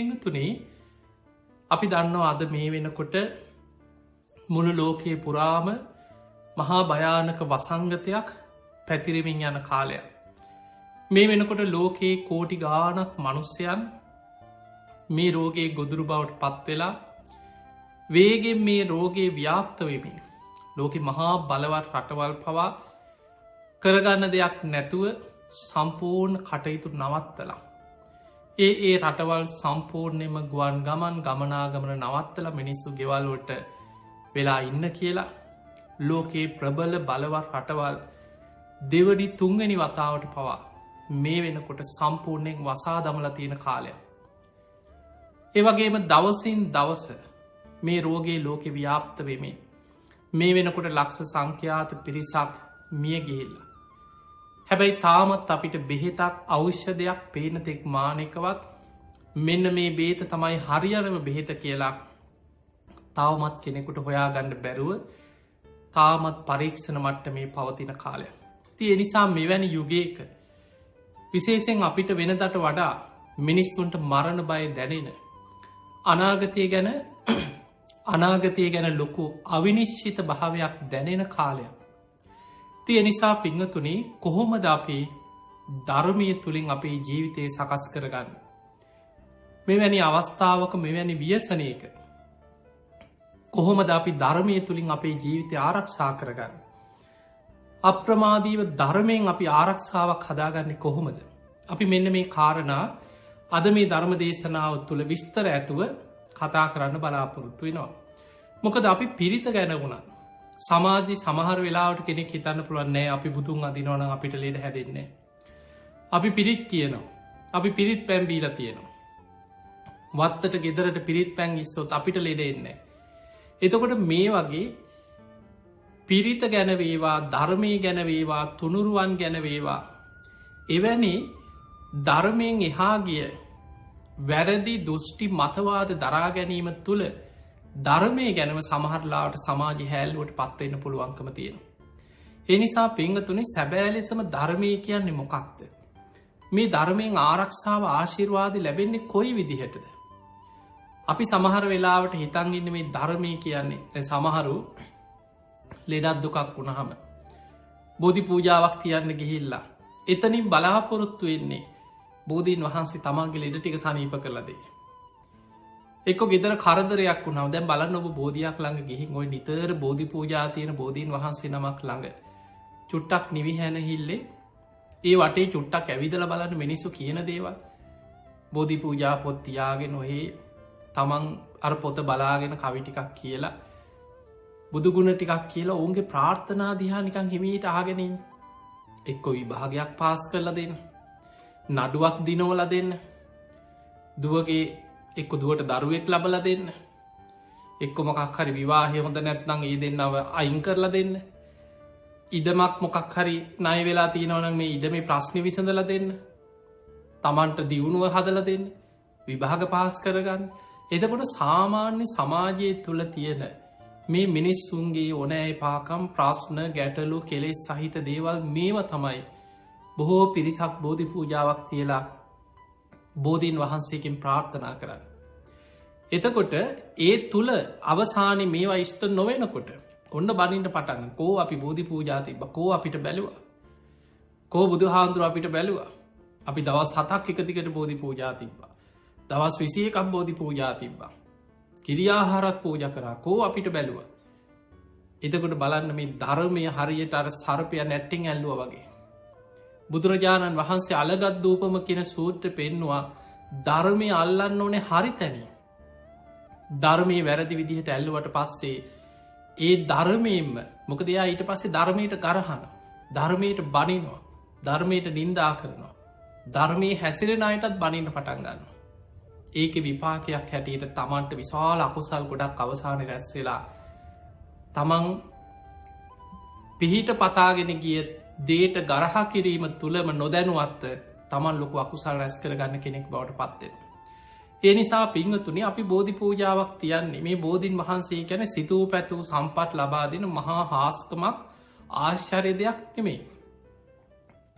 පිංගතුනේ අපි දන්නවා අද මේ වෙනකොට මුළු ලෝකයේ පුරාම මහා භයානක වසංගතයක් පැතිරෙමින් යන කාලයක්. මේ වෙනකොට ලෝකයේ කෝටි ගානක් මනුස්සයන් මේ රෝගයේ ගොදුරු බවට පත්වෙලා වේගෙන් මේ රෝගයේ ව්‍යාප්ත වෙමින් ලෝකෙ මහා බලවත් රටවල් පවා කරගන්න දෙයක් නැතුව සම්පූර්ණ කටයුතු නවත්තලා. ඒ රටවල් සම්පූර්ණයම ගුවන් ගමන් ගමනාගමන නවත්තල මිනිස්සු ගෙවල්ලොට වෙලා ඉන්න කියලා ලෝකයේ ප්‍රබල බලවත් රටවල් දෙවනි තුන්ගනි වතාවට පවා මේ වෙනකොට සම්පූර්ණයෙන් වසා දමල තියෙන කාලයක්. ඒවගේම දවසින් දවස මේ රෝගේ ලෝකෙ ව්‍යාප්ත වෙමින් මේ වෙනකොට ලක්ෂ සංඛ්‍යාත පිරිසක් මිය ගිහිල්ල. හැබැයි තාමත් අපිට බෙහෙතක් අවශ්‍යදයක් පේනතෙක් මානකවත් මෙන්න මේ බේත තමයි හරියනම බෙහෙත කියලා තවමත් කෙනෙකුට හොයාගන්න බැරුව තාමත් පරීක්ෂණ මට්ට මේ පවතින කාලය. ති එනිසා මෙවැනි යුගයක විශේෂෙන් අපිට වෙනදට වඩා මිනිස්සුන්ට මරණ බය දැනෙන අනාගතය ගැන ලොකු අවිනිශ්චිත භාවයක් දැනෙන කාලයක්. තිය නිසා පිංහතුනේ කොහොමද අපි ධර්මය තුළින් අපේ ජීවිතය සකස් කරගන්න. මෙවැනි අවස්ථාවක මෙවැනි ව්‍යසනයක කොහොමද අපි ධර්මය තුළින් අපේ ජීවිතය ආරක්ෂා කරගන්න. අප්‍රමාදීව ධර්මයෙන් අපි ආරක්ෂාවක් හදාගන්නේ කොහොමද. අපි මෙන්න මේ කාරණා අද මේ ධර්ම දේශනාව තුළ විස්තර ඇතුව කතා කරන්න බලාපොරොත්තු වෙනවා. මොකද අපි පිරිත ගැන වුණත් සමාජි සමහර වෙලාවට කෙනෙක් හිතන්න පුළුවන්න්නේ අපි බුදුන් අදිනවන අපිට ලෙඩ හැදෙන්නේ. අපි පිරිත් කියනවා. අපි පිරිත් පැම්බීල තියෙනවා. වත්තට ගෙදරට පිරිත් පැන් ඉස්සොත් අපිට ලෙඩ එන්නේ. එතකොට මේ වගේ පිරිත ගැනවේවා ධර්මය ගැනවේවා තුනුරුවන් ගැනවේවා එවැනි ධර්මයෙන් එහා ගිය වැරදි දෘෂ්ටි මතවාද දරා ගැනීම තුළ ධර්මය ගැනව සමහරලාට සමාජි හැල්ලුවට පත්වන්න පුළුවන්කම තියෙන. එනිසා පිංහතුනේ සැබෑ ලෙසම ධර්මය කියන්නේ මොකක්ද. මේ ධර්මයෙන් ආරක්ෂාව ආශිර්වාද ලැබෙන්නේ කොයි විදිහටද. අපි සමහර වෙලාවට හිතන්ගන්න මේ ධර්මය කියන්නේ සමහරු ලෙඩත් දුකක් වුණහම බෝධි පූජාවක් තියන්න ගිහිල්ලා එතනින් බලාපොරොත්තු වෙන්නේ බෝධීන් වහන්සේ තමන්ගේ ලෙඩ ටික සනීප කරලදේ. එක්ක ගෙදර කරදරයක් වුණාව දැන් බලන්න ඔබ බෝධියක් ළඟ ගිහින් ඔය නිතර බෝධි පූජා තියෙන බෝධීන් වහන්සේ නමක් ළඟ චුට්ටක් නිවිහැනහිල්ලේ ඒ වටේ චුට්ටක් ඇවිදල බලන්න මිනිස්සු කියන දේවල් බෝධි පූජා පොත් තියාගෙන ඔහේ තමන් අර පොත බලාගෙන කවි ටිකක් කියලා බුදුගුණ ටිකක් කියලා ඔවුන්ගේ ප්‍රාර්ථනා දිහා නිකං හිමීට ආගෙනින් එක්කො විභාගයක් පාස් කරලා දෙන්න නඩුවක් දිනවල දෙන්න දුවගේ එක්ක දුවට දරුවෙක් ලබල දෙන්න එක්කො මොකක් හරි විවාහය හොඳ නැත්නං ඒ දෙන්නව අයින් කරලා දෙන්න ඉඩමක් මොකක් හරි නය වෙලා තියෙනවනම් මේ ඉඩ මේ ප්‍රශ්නය විසඳල දෙන්න තමන්ට දියුණුව හදල දෙන්න විභාග පහස් කරගන්න එදකොට සාමාන්‍ය සමාජය තුළ තියෙන මේ මිනිස්සුන්ගේ ඕනෑ පාකම් ප්‍රශ්න ගැටලු කෙලෙස් සහිත දේවල් මේව තමයි බොහෝ පිරිසක් බෝධි පූජාවක් තියලා බෝධීන් වහන්සේකින් ප්‍රාර්ථනා කරන්න. එතකොට ඒ තුළ අවසානය මේවා ඉෂ්ට නොවෙනකොට ඔන්න බනින්ට පටන්න කෝ අපි බෝධි පූජාතිබ කෝ අපිට බැලවා කෝ බුදු හාන්දුර අපිට බැලවා අපි දවස් 7ක් එකතිකට බෝධි පූජාතිබ්බා දවස් 21ක් බෝධි පූජාතිබ්බා කිරියාහාරත් පූජ කරා කෝ අපිට බැලවා එතකොට බලන්න මේ ධර්මය හරියට අර සර්පය නැට්ටිං ඇල්ලුව වගේ බුදුරජාණන් වහන්සේ අලගත් දූපම කියෙන සූත්‍ර පෙන්නවා ධර්මය අල්ලන්න ඕනේ හරි තැනී. ධර්මය වැරදි විදිහට ඇල්ලුවට පස්සේ ඒ ධර්මයෙන්ම මොකද එයා ඊට පස්සේ ධර්මයට ගරහන ධර්මයට බනිනවා ධර්මයට නින්දා කරනවා ධර්මය හැසිරෙන අයටත් බනින්න පටන් ගන්න. ඒක විපාකයක් හැටියට තමන්ට විශාල අකුසල් ගොඩක් අවසානය රැස් වෙලා තමන් පිහිට පතාගෙන ගිය දේට ගරහා කිරීම තුළම නොදැනුවත්ත තමන් ලොකු අකුසල් රැස් කරගන්න කෙනෙක් බවට පත්වෙන. ඒ නිසා පිංහතුනේ අපි බෝධි පූජාවක් තියන්නේ මේ බෝධීන් වහන්සේ ගැන සිතූ පැතුූ සම්පත් ලබා දෙන මහා හාස්කමක් ආශ්චර්ය දෙයක් නෙමේ.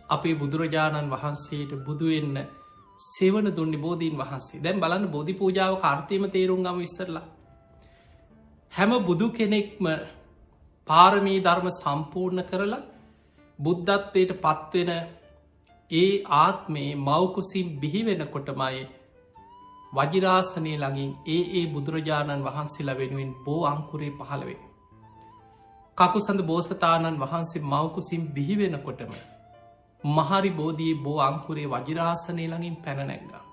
අපේ බුදුරජාණන් වහන්සේට බුදුවෙන්න සෙවන දුන්නේ බෝධීන් වහන්සේ. දැන් බලන්න බෝධි පූජාව කාර්තයම තේරුම් ගම ඉස්සරලා. හැම බුදු කෙනෙක්ම පාරමී ධර්ම සම්පූර්ණ කරලා බුද්ධත්වයට පත්වෙන ඒ ආත්මේ මවකුසින් බිහිවෙනකොටමයි වජිරාසනය ළඟින් ඒ බුදුරජාණන් වහන්සේලා වෙනුවෙන් බෝ අංකුරේ පහළවේ. කකුසඳ බෝසතාණන් වහන්සේ මවකුසින් බිහිවෙනකොටම මහරි බෝධී බෝ අංකුරේ වජිරාසනය ළඟින් පැනනැග්ගා.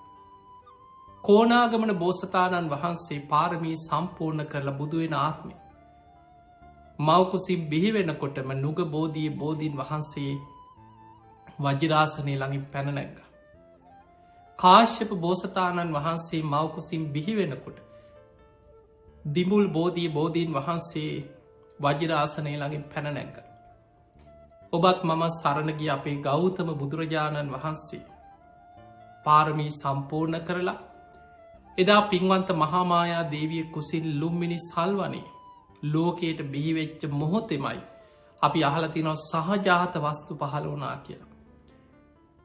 කෝනාගමන බෝසතාණන් වහන්සේ පාරමී සම්පූර්ණ කරලා බුදුවෙන ආත්මේ මවකුසින් බිහිවෙනකොටම නුග බෝධී බෝධීන් වහන්සේ වජිරාසනය ළඟින් පැනනැග්ග. කාශ්‍යප බෝසතාණන් වහන්සේ මවකුසින් බිහිවෙනකොට දිමුල් බෝධී බෝධීන් වහන්සේ වජිරාසනය ළඟින් පැනනැග්ග. ඔබත් මම සරණගිය අපේ ගෞතම බුදුරජාණන් වහන්සේ පාරමී සම්පූර්ණ කරලා එදා පින්වන්ත මහාමායා දේවිය කුසිල් ලුම්මිනි සල්වනේ ලෝකයට බිහිවෙච්ච මොහොතෙමයි අපි අහලතිනො සහජාත වස්තු පහළ වනා කියලා.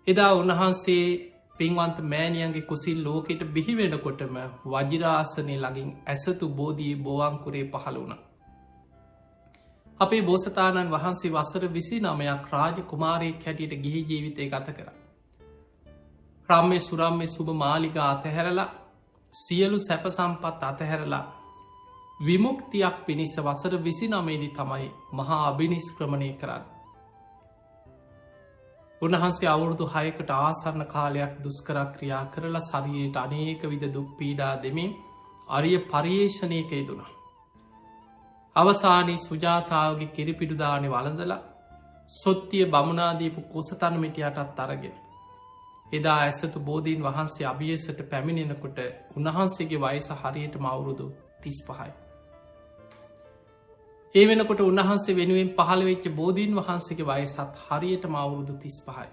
එදා උන්වහන්සේ පින්වන්ත මෑණියන්ගේ කුසිල් ලෝකයට බිහිවෙනකොටම වජිරාසනය ළඟින් ඇසතු බෝධී බෝවංකුරේ පහළ වුණ. අපේ බෝසතාණන් වහන්සේ වසර 29ක් රාජ කුමාරයෙක් හැටියට ගිහි ජීවිතය ගත කර. රම්මේ සුරම්මේ සුභ මාලිගා අතහැරලා සියලු සැප සම්පත් අතහැරලා විමුක්තියක් පිණිස වසර 29දී තමයි මහා අභිනිෂ්ක්‍රමණය කරන්න. උන්වහන්සේ අවුරුදු 6කට ආසන්න කාලයක් දුෂ්කර ක්‍රියා කරලා ශරීරයට අනේක විද දුක් පීඩා දෙමින් අරිය පරිේශණයක යෙදුණා. අවසානයේ සුජාතාවගේ කිරිපිඩු දානේ වළඳලා සොත්තිය බමුණාදීපු කුසතන මිටියටත් අරගෙන එදා ඇසතු බෝධීන් වහන්සේ අභියසට පැමිණෙනකොට උන්වහන්සේගේ වයස හරියටම අවුරුදු 35යි. ඒ වෙනකොට උන්වහන්සේ වෙනුවෙන් පහළ වෙච්ච බෝධීන් වහන්සේගේ වයසත් හරියටම අවුරුදු 35යි.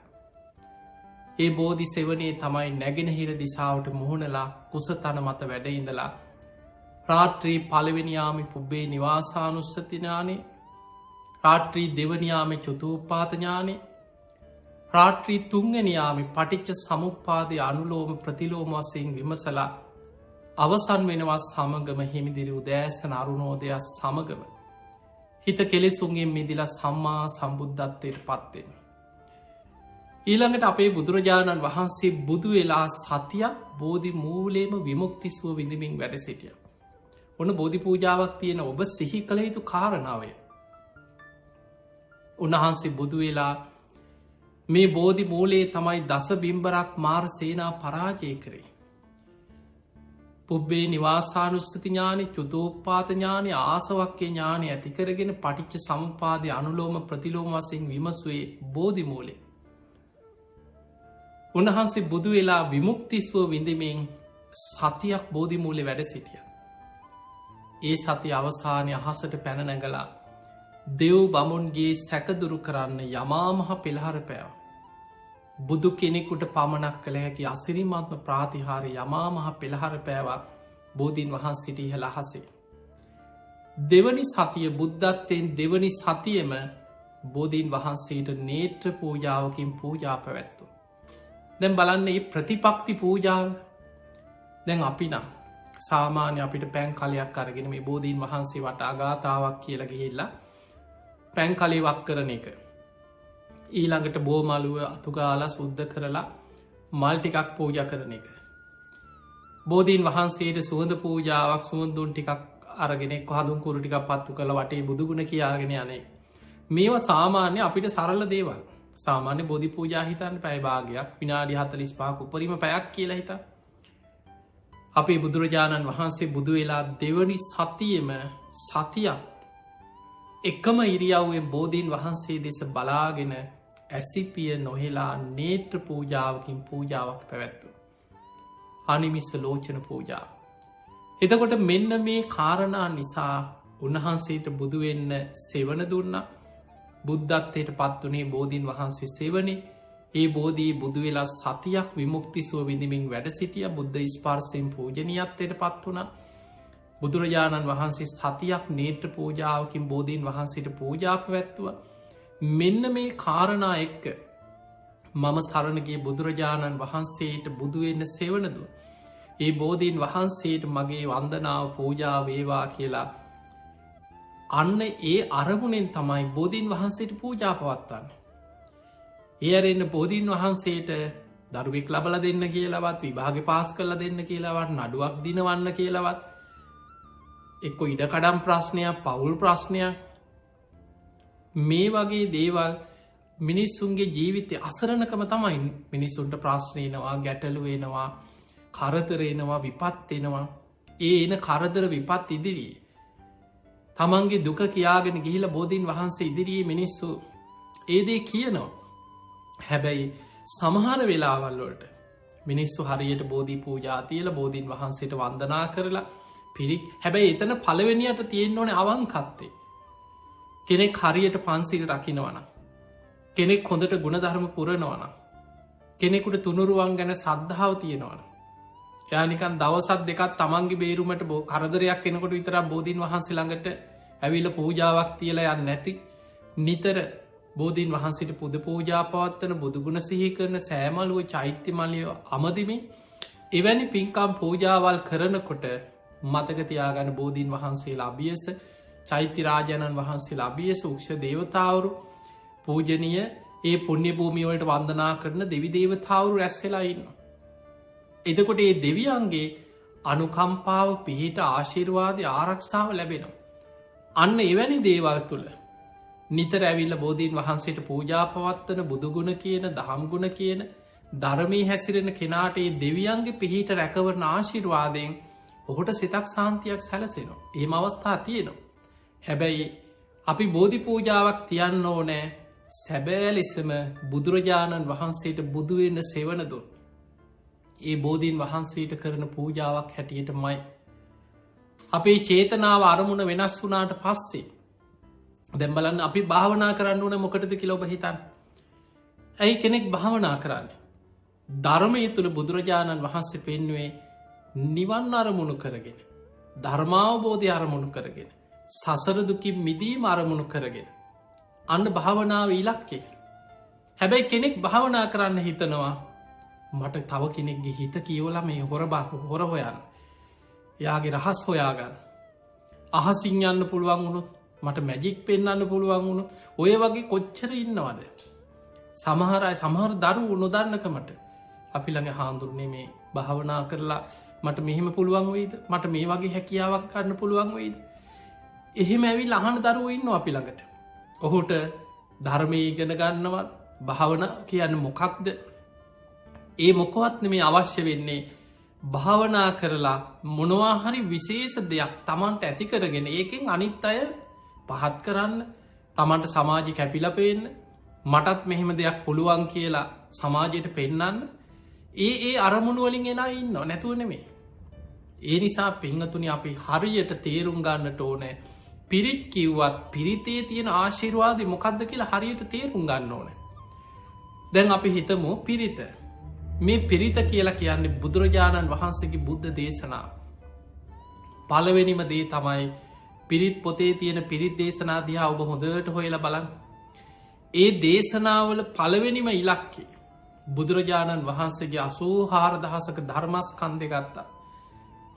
ඒ බෝධි සෙවනේ තමයි නැගෙනහිර දිසාවට මුහුණලා කුසතන මත වැඩ ඉඳලා රාත්‍රී පළවෙනියාමි පුබ්බේ නිවාසානුස්සති ඥානේ, රාත්‍රී දෙවනියාමි චතුප්පාත ඥානේ, රාත්‍රී තුන්වෙනියාමි පටිච්ච සමුප්පාදය අනුලෝම ප්‍රතිලෝම වශයෙන් විමසලා අවසන් වෙනවා සමගම හිමිදිරි උදෑසන අරුණෝදයක් සමගම හිත කෙලෙසුන්ගෙන් මිදිලා සම්මා සම්බුද්ධත්වයට පත්වෙන. ඊළඟට අපේ බුදුරජාණන් වහන්සේ බුදු වෙලා සතියක් බෝධි මූලේම විමුක්තිසුව විඳමින් වැඩ සිටිය. ඔන්න බෝධි පූජාවක් තියෙන ඔබ සිහි කළ යුතු කාරණාවය. උන්වහන්සේ බුදු වෙලා මේ බෝධි මූලයේ තමයි දස බිම්බරක් මාර සේනා පරාජය කරේ. පුබ්බේ නිවාසානුස්සති ඥානෙ, චුතෝප්පාත ඥානෙ, ආසවක්ඛ්‍ය ඥානෙ ඇති කරගෙන පටිච්ච සමුප්පාදය අනුලෝම ප්‍රතිලෝම වශයෙන් විමසුවේ බෝධි මූලේ. උන්වහන්සේ බුදු වෙලා විමුක්තිස්ව විඳමින් සතියක් බෝධි මූලේ වැඩ සිටිය. ඒ සතිය අවසානය අහසට පැන නැගලා දෙව් බමුන්ගේ සැකදුරු කරන්න යමාමහ පෙළහර පෑව. බුදු කෙනෙකුට පමණක් කළ හැකි අසිරිමත්ම ප්‍රාතිහාරය යමාමහ පෙළහර පෑවා බෝධීන් වහන්සේට ඉහළ අහසේ. දෙවනි සතිය බුද්ධත්වයෙන් දෙවනි සතියම බෝධීන් වහන්සේට නේත්‍ර පූජාවකින් පූජා පැවැත්තු. දැන් බලන්න මේ ප්‍රතිපක්ති පූජාව. දැන් අපි නම් සාමාන්‍ය අපිට පැන් කලයක් අරගෙන මේ බෝධීන් වහන්සේ වට අගාතාවක් කියලා ගිහිල්ලා පැන් කලේ වක් කරන එක. ඊළඟට බෝමලුව අතුගාලා සුද්ධ කරලා මල් ටිකක් පූජා කරන එක. බෝධීන් වහන්සේට සුවඳ පූජාවක් සුවඳුන් ටිකක් අරගෙන හඳුන් කුරු ටිකක් පත්තු කළ වටේ බුදුගුණ කියාගෙන යන්නේ. මේවා සාමාන්‍ය අපිට සරල දේවල්. සාමාන්‍ය බෝධි පූජා හිතන්න පැය භාගයක් විනාඩි 45ක උපරිම පැයක් කියලා හිතා. අපේ බුදුරජාණන් වහන්සේ බුදු වෙලා දෙවනි සතියෙම සතියක් එකම ඉරියව්වෙන් බෝධීන් වහන්සේ දෙස බලාගෙන ඇසිපිය නොහෙලා නේත්‍ර පූජාවකින් පූජාවක් පැවැත්තු. අනිමිස්ස ලෝචන පූජාව. එතකොට මෙන්න මේ කාරණා නිසා උන්වහන්සේට බුදුවෙන්න සෙවන දුන්න බුද්ධත්වයට පත්වනේ බෝධීන් වහන්සේ සෙවනේ. ඒ බෝධී බුදු වෙලා සතියක් විමුක්තිසුව විඳමින් වැඩ සිටිය බුද්ධ ස්පර්ශයෙන් පූජනීයත්වයට පත් වුණා. බුදුරජාණන් වහන්සේ සතියක් නේත්‍ර පූජාවකින් බෝධීන් වහන්සේට පූජා පැවැත්තුවා. මෙන්න මේ කාරණා එක්ක මම සරණගේ බුදුරජාණන් වහන්සේට බුදුවෙන්න සෙවනදු. ඒ බෝධීන් වහන්සේට මගේ වන්දනාව පූජා වේවා කියලා අන්න ඒ අරමුණෙන් තමයි බෝධීන් වහන්සේට පූජා පවත්වන්න. ඒ අරන්න බෝධීන් වහන්සේට දරුවෙක් ලබල දෙන්න කියලවත් විභාග පාස් කරල දෙන්න කියලාවත් නඩුවක් දිනවන්න කියලවත් එක්ක ඉඩකඩම් ප්‍රශ්නයක් පවුල් ප්‍රශ්නයක් මේ වගේ දේවල් මිනිස්සුන්ගේ ජීවිතය අසරණකම තමයි මිනිස්සුන්ට ප්‍රශ්නයනවා ගැටලුවෙනවා කරදරෙනවා විපත්වෙනවා ඒ එන කරදර විපත් ඉදිරියේ තමන්ගේ දුක කියාගෙන ගිහිල බෝධීන් වහන්සේ ඉදිරියේ මිනිස්සු ඒදේ කියනවා. හැබැයි සමහර වෙලාවල්ලට මිනිස්සු හරියට බෝධී පූජා තියල බෝධීන් වහන්සේට වන්දනා කරලා පිරිත් හැබැයි එතන පළවෙනියට තියෙන්න්න ඕන අවංකත්තේ. කෙනෙක් හරියට පන්සිල් රකිනවන. කෙනෙක් හොඳට ගුණධර්ම පුරනවන. කෙනෙකුට තුනුරුවන් ගැන සද්ධාව තියෙනවන. යානිකන් දවසත් දෙකත් තමන්ගේ බේරුමට කරදරයක් කෙනකොට විතර බෝධීන් වහන්සේ ළඟට ඇවිල්ල පූජාවක් තියලා යන්න නැති නිතර බෝධීන් වහන්සේට පුද පූජා පවත්වන බුදුගුණ සිහි කරන සෑමලුව චෛත්‍යමලිය අමදිමින් එවැනි පින්කම් පූජාවල් කරනකොට මතකතියාගන්න බෝධීන් වහන්සේලා අභියස චෛත්‍යරාජාණන් වහන්සේලා අභියස උක්ෂ දේවතාවරු පූජනය ඒ පුුණ්‍ය භූමියවලට වන්දනා කරන දෙවි දේවතාවරු රැස්වෙලා ඉන්න. එදකොට ඒ දෙවියන්ගේ අනුකම්පාව පිහිට ආශිර්වාද ආරක්ෂාව ලැබෙනවා. අන්න එවැනි දේවල් තුළ නිතර ඇවිල්ල බෝධීන් වහන්සේට පූජා පවත්වන බුදුගුණ කියන දහම්ගුණ කියන ධර්මී හැසිරෙන කෙනාට ඒ දෙවියන්ගේ පිහිට රැකවරන ආශිර්වාදයෙන් ඔහුට සිතක් සාන්තියක් සැලසෙනවා. ඒම අවස්ථා තියෙනවා. හැබැයි අපි බෝධි පූජාවක් තියන්න ඕනෑ සැබෑ ලෙසම බුදුරජාණන් වහන්සේට බුදුවෙන්න සෙවනදුන්. ඒ බෝධීන් වහන්සේට කරන පූජාවක් හැටියට මයි. අපේ චේතනාව අරමුණ වෙනස් වුනාට පස්සේ දැම්බලන්න අපි භාවනා කරන්න ඕන මොකටද කිලොබ හිතන්. ඇයි කෙනෙක් භාවනා කරන්නේ. ධර්මය තුළ බුදුරජාණන් වහන්සේ පෙන්නුවේ නිවන් අරමුණු කරගෙන. ධර්මාවබෝධය අරමුණු කරගෙන. සසරදුකින් මිදීම අරමුණු කරගෙන. අන්න භාවනාව ඉලක්කේ. හැබැයි කෙනෙක් භාවනා කරන්න හිතනවා මට තව කෙනෙක්ගේ හිත කියවල මේ හොර බාපු හොර හොයන්න. යාගේ රහස් හොයාගන්න. අහසිං යන්න පුළුවන් වුණුත් මට මැජික් පෙන්න්න පුළුවන් වුණු ඔය වගේ කොච්චර ඉන්නවද. සමහරයි සමහර දරු නොදන්නකමට අපි ළඟ හාන්දුරනේ මේ භාවනා කරලා මට මෙහෙම පුළුවන් වෙයිද මට මේ වගේ හැකියාවක් කරන්න පුළුවන් වෙයිද. එහෙම ඇවි ලහන දරුව ඉන්න අපි ළඟට. ඔහුට ධර්මය ඉගෙන ගන්නවත් භාවන කියන්න මොකක්ද ඒ මොකොත්න මේ අවශ්‍ය වෙන්නේ භාවනා කරලා මොනවාහරි විශේෂ දෙයක් තමන්ට ඇති කරගෙන ඒකෙන් අනිත් අය පහත් කරන්න තමන්ට සමාජි කැපිලපෙන්න මටත් මෙහෙම දෙයක් පුළුවන් කියලා සමාජයට පෙන්නන්න ඒ අරමුණුවලින් එෙන ඉන්න නැතුවනෙමේ. ඒ නිසා පිංහතුනි අපි හරියට තේරුම් ගන්නට ඕනෑ පිරිත් කිව්වත් පිරිතේ තියෙන ආශිර්වාද මොකක්ද කියලා හරියට තේරුම් ගන්න ඕන. දැන් අපි හිතමු පිරිත මේ පිරිත කියලා කියන්නේ බුදුරජාණන් වහන්සේගේ බුද්ධ දේශනා පළවෙනිම දේ තමයි පිරිත් පොතේ තියෙන පිරිත් දේශනාදිහා ඔබ හොඳට හොයලා බලන්න. ඒ දේශනාවල පළවෙනිම ඉලක්කේ බුදුරජාණන් වහන්සේගේ 84,000ක ධර්මස්කන්ධය ගත්තා.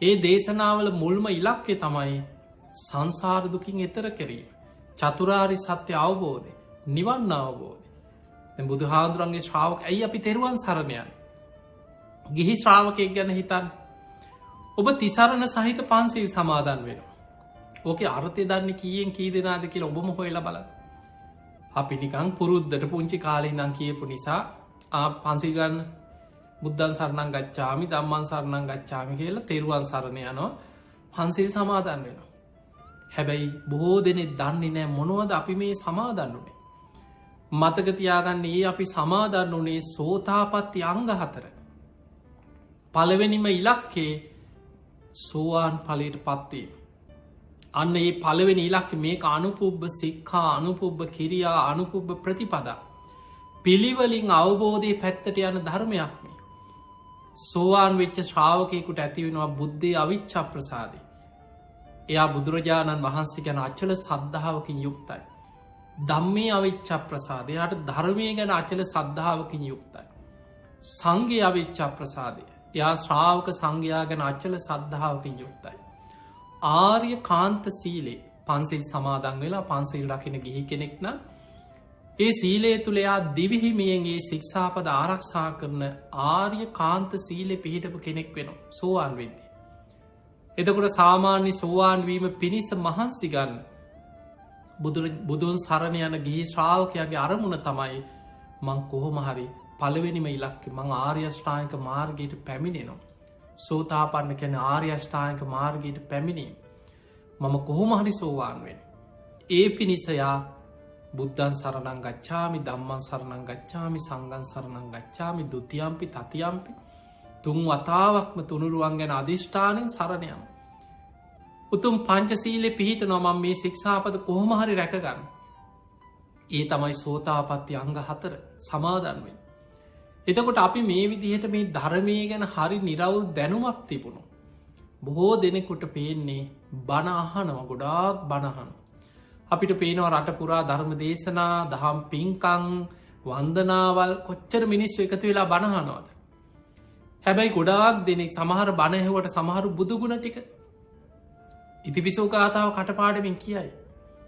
ඒ දේශනාවල මුල්ම ඉලක්කේ තමයි සංසාර දුකින් එතර කෙරීම. චතුරාර්ය සත්‍ය අවබෝධය, නිවන් අවබෝධය. දැන් බුදුහාඳුරන්ගේ ශ්‍රාවක ඇයි අපි තෙරුවන් සරණ යන්නේ? ගිහි ශ්‍රාවකයෙක් ගැන හිතන්න. ඔබ තිසරණ සහිත පන්සිල් සමාදන් වෙනවා. ඕකේ අර්ථය දන්නේ කීයෙන් කී දෙනාද කියලා ඔබම හොයලා බලන්න. අපි නිකන් පුරුද්දට පුංචි කාලේ ඉඳන් කියපු නිසා පන්සිල් ගන්න බුද්ධං සරණං ගච්ඡාමි ධම්මං සරණං ගච්ඡාමි කියලා තෙරුවන් සරණ යනවා. පන්සිල් සමාදන් වෙනවා. හැබැයි බොහෝ දෙනෙක් දන්නේ නැහැ මොනවද අපි මේ සමාදන් උනේ. මතක තියාගන්න මේ අපි සමාදන් උනේ සෝතාපට්ටි අංග 4. පළවෙනිම ඉලක්කේ සෝවාන් ඵලයට පත්වීම. අන්න ඒ පළවෙනි ඉලක්කය මේක අනුපුබ්බ සික්ඛා අනුපුබ්බ කිරියා අනුපුබ්බ ප්‍රතිපදා. පිළිවෙලින් අවබෝධයේ පැත්තට යන ධර්මයක් මේ. සෝවාන් වෙච්ච ශ්‍රාවකයෙකුට ඇති වෙනවා බුද්ධේ අවිච්ඡා ප්‍රසාදේ. එයා බුදුරජාණන් වහන්සේ ගැන අචල සද්ධාවකින් යුක්තයි. ධම්මේ අවිච්ඡ ප්‍රසාදය. යාට ධර්මය ගැන අචල සද්ධාවකින් යුක්තයි. සංඝේ අවිච්ඡ ප්‍රසාදය. එයා ශ්‍රාවක සංඝයා ගැන අචල සද්ධාවකින් යුක්තයි. ආර්ය කාන්ත සීලේ පන්සිල් සමාදන් වෙලා පන්සිල් රකින ගිහි කෙනෙක් නම් ඒ සීලේ තුළ එයා දිවිහිමියන්ගේ ශික්ෂාපද ආරක්ෂා කරන ආර්ය කාන්ත සීලෙ පිහිටපු කෙනෙක් වෙනවා සෝවාන් වෙද්දී. එතකොට සාමාන්‍ය සෝවාන් වීම පිණිස මහන්සි ගන්න බුදුන් සරණ යන ගිහි ශ්‍රාවකයාගේ අරමුණ තමයි මං කොහොම හරි පළවෙනිම ඉලක්කෙ මං ආර්ය අෂ්ටාංගික මාර්ගයට පැමිණෙනවා. සෝතාපන්න කියන්නේ ආර්ය අෂ්ටාංගික මාර්ගයට පැමිණීම. මම කොහොම හරි සෝවාන් වෙන්න. ඒ පිණිස යා බුද්ධං සරණං ගච්ඡාමි ධම්මං සරණං ගච්ඡාමි සංඝං සරණං ගච්ඡාමි ဒ ුතියම්පි තතියම්පි තුන් වතාවක්ම තුනුරුවන් ගැන අධිෂ්ඨානෙන් සරණ යනවා. උතුම් පංචශීලයේ පිහිටනවා මම මේ ශික්ෂාපද කොහොම හරි රැකගන්න. ඒ තමයි සෝතාපට්ටි අංග 4 සමාදන් වෙන්නේ. එතකොට අපි මේ විදිහට මේ ධර්මයේ ගැන හරි නිරවුල් දැනුමක් තිබුණා. බොහෝ දෙනෙකුට පේන්නේ බණ අහනවා, ගොඩාක් බණ අහනවා. අපිට පේනවා රට පුරා ධර්ම දේශනා, දහම් පින්කම්, වන්දනාවල් කොච්චර මිනිස්සු එකතු වෙලා බණ අහනවද? හැබැයි ගොඩාක් දෙනෙක් සමහර බණ ඇහුවට සමහරු බුදුගුණ ටික ඉතිපිසෝ ගාථාව කටපාඩමින් කියයි.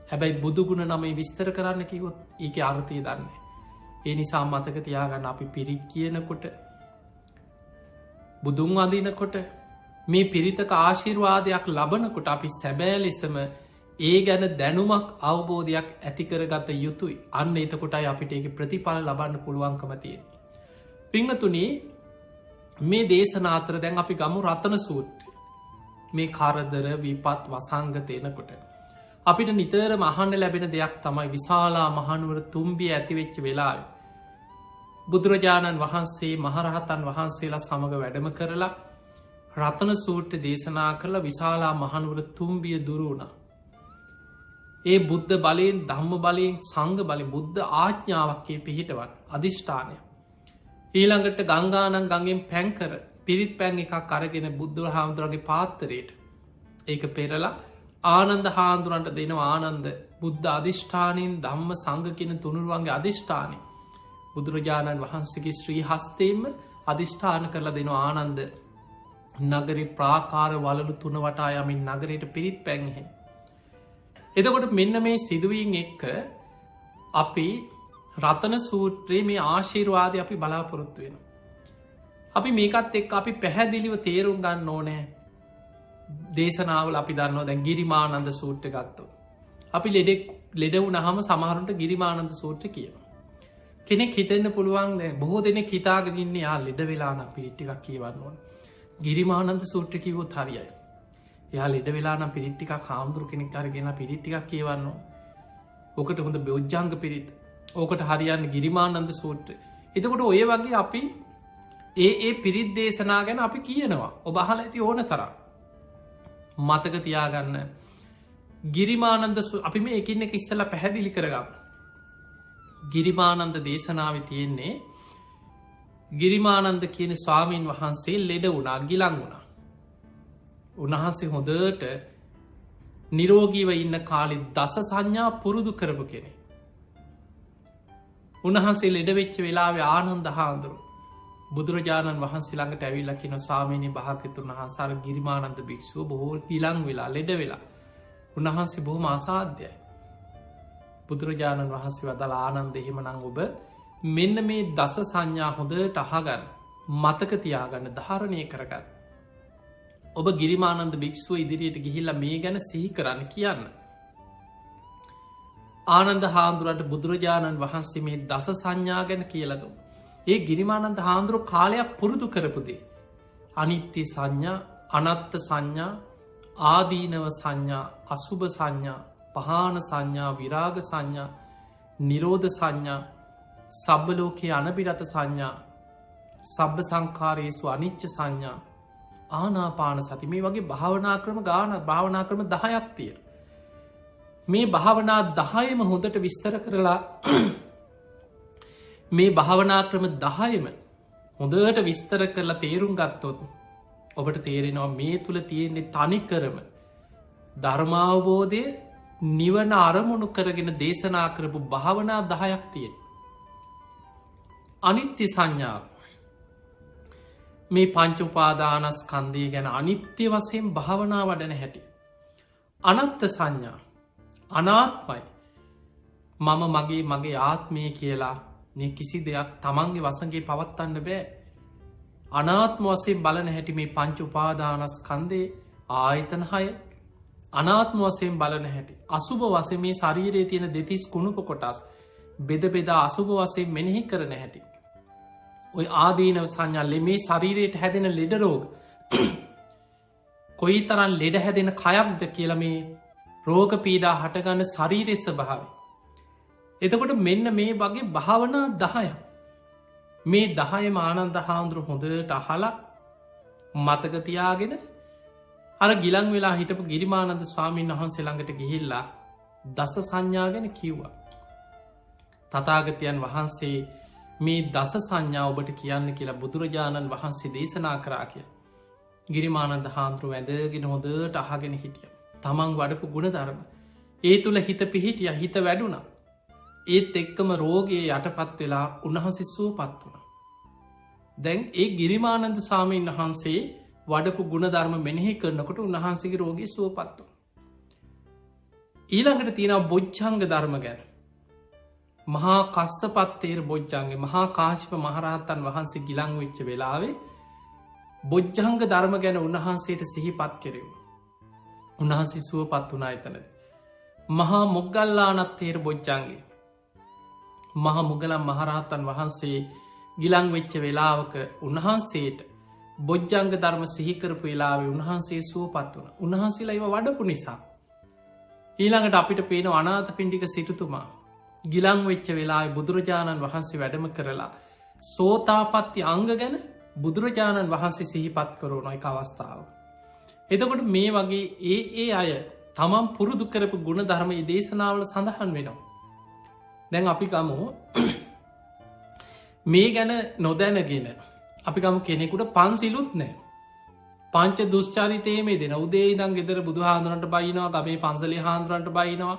හැබැයි බුදුගුණ නමේ විස්තර කරන්න කිව්වොත් ඒකේ අර්ථය දන්නේ නැහැ. ඒ නිසා මතක තියාගන්න අපි පිරිත් කියනකොට බුදුන් වඳිනකොට මේ පිරිතක ආශිර්වාදයක් ලබනකොට අපි සැබෑ ලෙසම ඒ ගැන දැනුමක් අවබෝධයක් ඇති කරගත යුතුයි. අන්න එතකොටයි අපිට ඒක ප්‍රතිඵල ලබන්න පුළුවන්කම තියෙන්නේ. පින්වතුනි මේ දේශනා අතර දැන් අපි ගමු රතන සූත්‍රය. මේ කරදර විපත් වසංගත එනකොට අපිට නිතරම අහන්න ලැබෙන දෙයක් තමයි විශාලා මහනුවර තුම්බිය ඇතිවෙච්ච වෙලාවේ බුදුරජාණන් වහන්සේ මහරහතන් වහන්සේලා සමඟ වැඩම කරලා රතන සූත්‍ර දේශනා කරලා විශාලා මහනුවර තුම්බිය දුරු වුණා. ඒ බුද්ධ බලයෙන් ධම්ම බලයෙන් සංඝ බලයෙන් බුද්ධ ආඥාවක්කේ පිහිටවත් අධිෂ්ඨානය. ඊළඟට ගංගානං ගඟෙන් පැන් කර පිරිත් පැන් එකක් අරගෙන බුද්ධ හාමුදුරන්ගේ පාත්තරයට ඒක පෙරලා ආනන්ද හාමුදුරන්ට දෙනවා. ආනන්ද බුද්ධ අධිෂ්ඨානයෙන් ධම්ම සංඝ කියන තුනුරුවන්ගේ අධිෂ්ඨානය බුදුරජාණන් වහන්සේගේ ශ්‍රී හස්තයෙන්ම අධිෂ්ඨාන කරලා දෙනවා. ආනන්ද නගරේ ප්‍රාකාර වලලු 3 වටා යමින් නගරයට පිරිත් පැන් එහෙ. එතකොට මෙන්න මේ සිදුවීම් එක්ක අපි රතන සූත්‍රයේ මේ ආශිර්වාදය අපි බලාපොරොත්තු වෙනවා. අපි මේකත් එක්ක අපි පැහැදිලිව තේරුම් ගන්න ඕනේ. දේශනාවල අපි දන්නවා දැන් ගිරිමානන්ද සූත්‍රය ගත්තොත්. අපි ලෙඩ වුණාම සමහරුන්ට ගිරිමානන්ද සූත්‍රය කියනවා. කෙනෙක් හිතෙන්න පුළුවන් දැන් බොහෝ දෙනෙක් හිතාගෙන ඉන්නේ යා ලෙඩ වෙලා නම් පිරිත් ටිකක් කියවන්න ඕන. ගිරිමානන්ද සූත්‍රය කිව්වොත් හරියයි. එයා ලෙඩ වෙලා නම් පිරිත් ටිකක් හාමුදුරු කෙනෙක් අරගෙන පිරිත් ටිකක් කියවන්න ඕන. ඔකට හොඳ බොජ්ජංග පිරිත්. ඕකට හරියන්නේ ගිරිමානන්ද සූත්‍රය. එතකොට ඔය වගේ අපි ඒ පිරිත් දේශනා ගැන අපි කියනවා. ඔබ අහලා ඇති ඕන තරම්. මතක තියාගන්න ගිරිමානන්ද අපි මේ එකින් එක ඉස්සෙල්ලා පැහැදිලි කරගමු. ගිරිමානන්ද දේශනාවේ තියෙන්නේ ගිරිමානන්ද කියන ස්වාමීන් වහන්සේ ලෙඩ වුණා, ගිලන් වුණා. උන්වහන්සේ හොඳට නිරෝගීව ඉන්න කාලේ දස සංඥා පුරුදු කරපු කෙනෙක්. උන්වහන්සේ ලෙඩ වෙච්ච වෙලාවේ ආනන්ද හාමුදුරුවෝ බුදුරජාණන් වහන්සේ ළඟට ඇවිල්ලා කියන ස්වාමීනි භාග්‍යවතුන් වහන්සේ අර ගිරිමානන්ද භික්ෂුව බොහෝ ගිලන් වෙලා ලෙඩ වෙලා. උන්වහන්සේ බොහොම අසාධ්‍යයි. බුදුරජාණන් වහන්සේ වදාළ ආනන්ද එහෙමනම් ඔබ මෙන්න මේ දස සංඥා හොඳට අහගන්න, මතක තියාගන්න, ධාරණය කරගන්න. ඔබ ගිරිමානන්ද භික්ෂුව ඉදිරියට ගිහිල්ලා මේ ගැන සිහි කරන්න කියන්න. ආනන්ද හාමුදුරන්ට බුදුරජාණන් වහන්සේ මේ දස සංඥා ගැන කියලා දුන්නා. ඒ ගිරිමානන්ද හාමුදුරුවෝ කාලයක් පුරුදු කරපු දේ. අනිත්‍ය සංඥා, අනත්ත් සංඥා, ආදීනව සංඥා, අසුභ සංඥා, පහාන සංඥා, විරාග සංඥා, නිරෝධ සංඥා, සබ්බ ලෝකේ අනබිරත සංඥා, සබ්බ සංඛාරේසු අනිච්ච සංඥා, ආනාපාන සති, මේ වගේ භාවනා ක්‍රම 10ක් තියෙනවා. මේ භාවනා 10ම හොඳට විස්තර කරලා මේ භාවනා ක්‍රම 10ම හොඳට විස්තර කරලා තේරුම් ගත්තොත් ඔබට තේරෙනවා මේ තුල තියෙන්නේ තනිකරම ධර්මාවබෝධය නිවන අරමුණු කරගෙන දේශනා කරපු භාවනා 10ක් තියෙන. අනිත්‍ය සංඥාව. මේ පංච උපාදානස්කන්ධය ගැන අනිත්‍ය වශයෙන් භාවනා වඩන හැටි. අනත්ත් සංඥා. අනාත්මයි. මම මගේ ආත්මය කියලා මේ කිසි දෙයක් තමන්ගේ වසඟේ පවත්වන්න බෑ. අනාත්ම වශයෙන් බලන හැටි මේ පංච උපාදානස්කන්ධයේ ආයතන 6 අනාත්ම වශයෙන් බලන හැටි. අසුභ වශයෙන් මේ ශරීරයේ තියෙන දෙතිස් කුණුප කොටස් බෙද බෙදා අසුභ වශයෙන් මෙනෙහි කරන හැටි. ඔය ආදීනව සංඥා මේ ශරීරයට හැදෙන ලෙඩ රෝග කොයි තරම් ලෙඩ හැදෙන කයක්ද කියලා මේ රෝග පීඩා හටගන්න ශරීරයේ ස්වභාවය. එතකොට මෙන්න මේ වගේ භාවනා 10ක්. මේ 10ම ආනන්ද හාමුදුරුවෝ හොඳට අහලා මතක තියාගෙන අර ගිලන් වෙලා හිටපු ගිරිමානන්ද ස්වාමීන් වහන්සේ ළඟට ගිහිල්ලා දස සංඥා ගැන කිව්වා. තථාගතයන් වහන්සේ මේ දස සංඥා ඔබට කියන්න කියලා බුදුරජාණන් වහන්සේ දේශනා කරා කියලා. ගිරිමානන්ද හාමුදුරුවෝ ඇදගෙන හොඳට අහගෙන හිටියා. තමන් වඩපු ගුණධර්ම ඒ තුල හිත පිහිටියා, හිත වැඩුණා. ඒත් එක්කම රෝගයේ යටපත් වෙලා උන්වහන්සේ සුවපත් වුණා. දැන් ඒ ගිරිමානන්ද ස්වාමීන් වහන්සේ වඩපු ගුණධර්ම මෙනෙහි කරනකොට උන්වහන්සේගේ රෝගී සුවපත් වුණා. ඊළඟට තියෙනවා බොජ්ජංග ධර්ම ගැන. මහා කස්සපත් තේර බොජ්ජංගේ මහා කාශ්‍යප මහරහතන් වහන්සේ ගිලන් වෙච්ච වෙලාවේ බොජ්ජංග ධර්ම ගැන උන්වහන්සේට සිහිපත් කෙරෙව්වා. උන්වහන්සේ සුවපත් වුණා එතනදී. මහා මොග්ගල්ලානත් තේර බොජ්ජංගේ මහා මුගලන් මහරහතන් වහන්සේ ගිලන් වෙච්ච වෙලාවක උන්වහන්සේට බොජ්ජංග ධර්ම සිහි කරපු වෙලාවේ උන්වහන්සේ සුවපත් වුණා. උන්වහන්සේලා ඒව වඩපු නිසා. ඊළඟට අපිට පේන අනාථපිණ්ඩික සිටුතුමා ගිලන් වෙච්ච වෙලාවේ බුදුරජාණන් වහන්සේ වැඩම කරලා සෝතාපට්ටි අංග ගැන බුදුරජාණන් වහන්සේ සිහිපත් කරන එක අවස්ථාව. එතකොට මේ වගේ ඒ අය තමන් පුරුදු කරපු ගුණ ධර්මයේ දේශනාවල සඳහන් වෙනවා. දැන් අපි ගමු මේ ගැන නොදැනගෙන අපි ගමු කෙනෙකුට පන්සිලුත් නැහැ. පංච දුෂ්චරිතයේ මේ දෙන උදේ ඉඳන් ගෙදර බුදුහාඳුනට බයිනවා, ගමේ පන්සලේ හාඳුනට බයිනවා.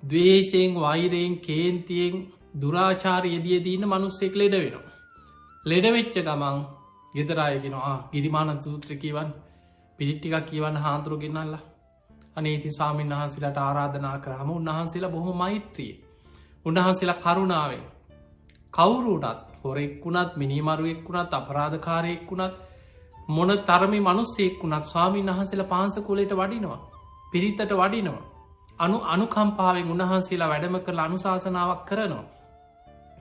ද්වේෂයෙන්, වෛරයෙන්, කේන්තියෙන්, දුරාචාරයේදී ඉන්න මිනිස්සෙක් ලෙඩ වෙනවා. ලෙඩ වෙච්ච ගමන් ගෙදර අය කියනවා ගිරිමානන්ද සූත්‍රය කියවන්න, පිරිත් ටිකක් කියවන්න හාඳුරු ගෙනල්ලා. අනේ ඉතින් ස්වාමීන් වහන්සේලාට ආරාධනා කරාම උන්වහන්සේලා බොහොම මෛත්‍රියේ. උන්වහන්සේලා කරුණාවෙන් කවුරු වුණත්, හොරෙක් වුණත්, මිනිමරුවෙක් වුණත්, අපරාධකාරයෙක් වුණත්, මොන තරමේ මිනිස්සෙක් වුණත් ස්වාමීන් වහන්සේලා පාංශකූලයට වඩිනවා, පිරිතට වඩිනවා. අනුකම්පාවෙන් උන්වහන්සේලා වැඩම කරලා අනුශාසනාවක් කරනවා.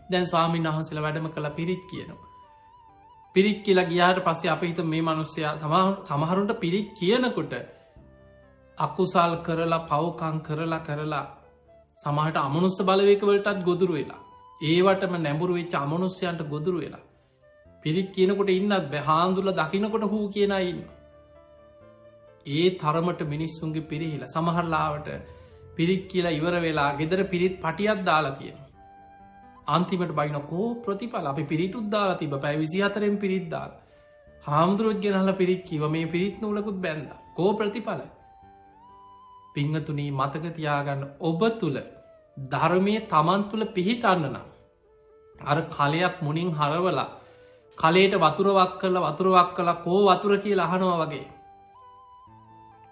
දැන් ස්වාමීන් වහන්සේලා වැඩම කරලා පිරිත් කියනවා. පිරිත් කියලා ගියාට පස්සේ අපි හිත මේ මිනිස්සයා සමහරුන්ට පිරිත් කියනකොට අකුසල් කරලා, පව්කම් කරලා සමහරට අමනුස්ස බලවේග වලටත් ගොදුරු වෙලා, ඒවටම නැඹුරු වෙච්ච අමනුස්සයන්ට ගොදුරු වෙලා පිරිත් කියනකොට ඉන්නත් බෑ. හාඳුලා දකින්නකොට හූ කියන අය ඉන්නවා. ඒ තරමට මිනිස්සුන්ගේ පිරිහිලා සමහර ලාවට පිරිත් කියලා ඉවර වෙලා ගෙදර පිරිත් පටියක් දාලා තියෙනවා. අන්තිමට බයින කෝ ප්‍රතිඵල අපි පිරිතුත් දාලා තිබ්බ පැය 24න් පිරිත් දාලා. හාමුදුරුවෝ ගෙනහලා පිරිත් කිව්වා මේ පිරිත් නූලකුත් බැන්දා. කෝ ප්‍රතිඵල? පින්වතුනි මතක තියාගන්න, ඔබ තුල ධර්මයේ Taman තුල පිහිටන්න නම් අර කලයක් මුණින් හරවලා කලයට වතුර වක් කළා කෝ වතුර කියලා අහනවා වගේ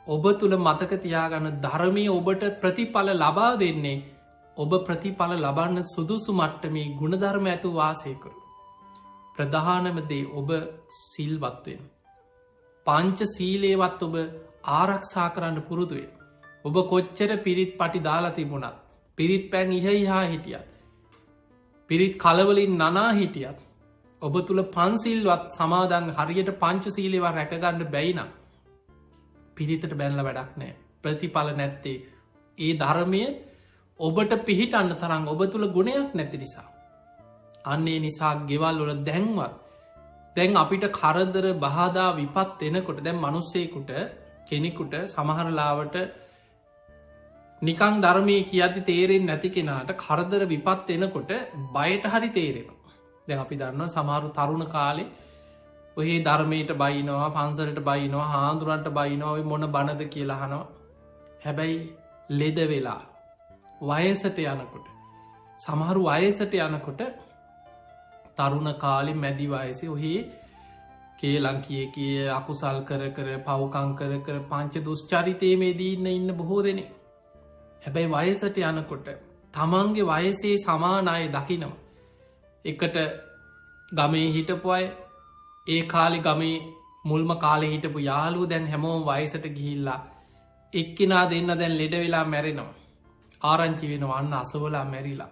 ඔබ තුල මතක තියාගන්න ධර්මයේ ඔබට ප්‍රතිඵල ලබා දෙන්නේ ඔබ ප්‍රතිඵල ලබන්න සුදුසු මට්ටමේ ගුණධර්ම ඇතු වාසය කරු. ප්‍රධානම දේ ඔබ සිල්වත් වෙන්න. පංච සීලේවත් ඔබ ආරක්ෂා කරන්න පුරුදු වෙන්න. ඔබ කොච්චර පිරිත් පටි දාලා තිබුණත්, පිරිත් පෑන් ඉහා හිටියත්, පිරිත් කලවලින් නනා හිටියත්, ඔබ තුල පන්සිල්වත් සමාදන් හරියට පංච සීලේව රැකගන්න බැයි නම් පිරිතට බැනලා වැඩක් නැහැ. ප්‍රතිඵල නැත්තේ ඒ ධර්මයේ ඔබට පිහිටන්න තරම් ඔබ තුල ගුණයක් නැති නිසා. අන්නේ නිසා ගෙවල් වල දැන් අපිට කරදර බාධා විපත් එනකොට දැන් මිනිස්සෙකුට කෙනෙකුට සමහර ලාවට නිකං ධර්මයේ කියද්දි තේරෙන්නේ නැති කෙනාට කරදර විපත් එනකොට බයට හරි තේරෙනවා. දැන් අපි දන්නවා සමහර තරුණ කාලේ ඔහේ ධර්මයට බයිනවා, පන්සලට බයිනවා, හාඳුරන්ට බයිනවා, ඔය මොන බණද කියලා අහනවා. හැබැයි ලෙඩ වෙලා වයසට යනකොට සමහරු වයසට යනකොට තරුණ කාලෙ මැදි වයසේ ඔහේ කේලංකිය කිය අකුසල් කර කර පවකං කර කර පංච දුෂ්චරිතය මේ දීන්න ඉන්න බොහෝ දෙනෙ. හැබැයි වයසට යනකොට තමන්ගේ වයසේ සමානය දකිනවා. එකට ගමේ හිටපු අය ඒ කාලි ගමේ මුල්ම කාලෙ හිටපු යාලූ දැන් හැමෝම් වයසට ගිහිල්ලා එක්කෙනා දෙන්න දැන් ලෙඩ වෙලා මැරෙනවා. ආරංචි වෙන අන්න අසවලා මැරිලා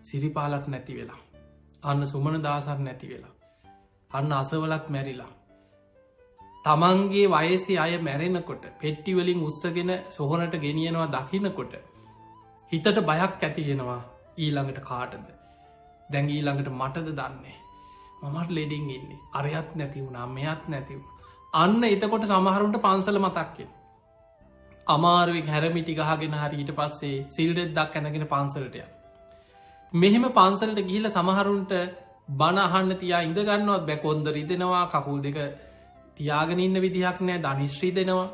සිරිපාලක් නැති වෙලා අන්න සුමන දාසක් නැති වෙලා අන්න අසවලත් මැරිලා තමන්ගේ වයසේ අය මැරෙනකොට පෙට්ටිවලින් උත්සගෙන සොහොනට ගෙනියනවා දකිනකොට හිතට බයක් ඇතියෙනවා ඊළඟට කාටද දැන් ඊළඟට මටද දන්නේ මමට ලෙඩින් ඉන්නේ අරයත් නැති වුණා මෙයත් නැතිව අන්න එතකොට සමහරුන්ට පන්සල මතක්කෙන් අමාරුවෙන් හැරමිටි ගහගෙන හරි ඊට පස්සේ සිල්ඩෙද්දක් ඇනගෙන පන්සලටය මෙහෙම පන්සලට ගිහිල සමහරුන්ට බණ අහන්න තියා ඉඳගන්නවත් බැකොන්ද රිදෙනවා කකුල් දෙක තියාගෙන ඉන්න විදිහක් නෑ ධනිශ්‍රී දෙනවා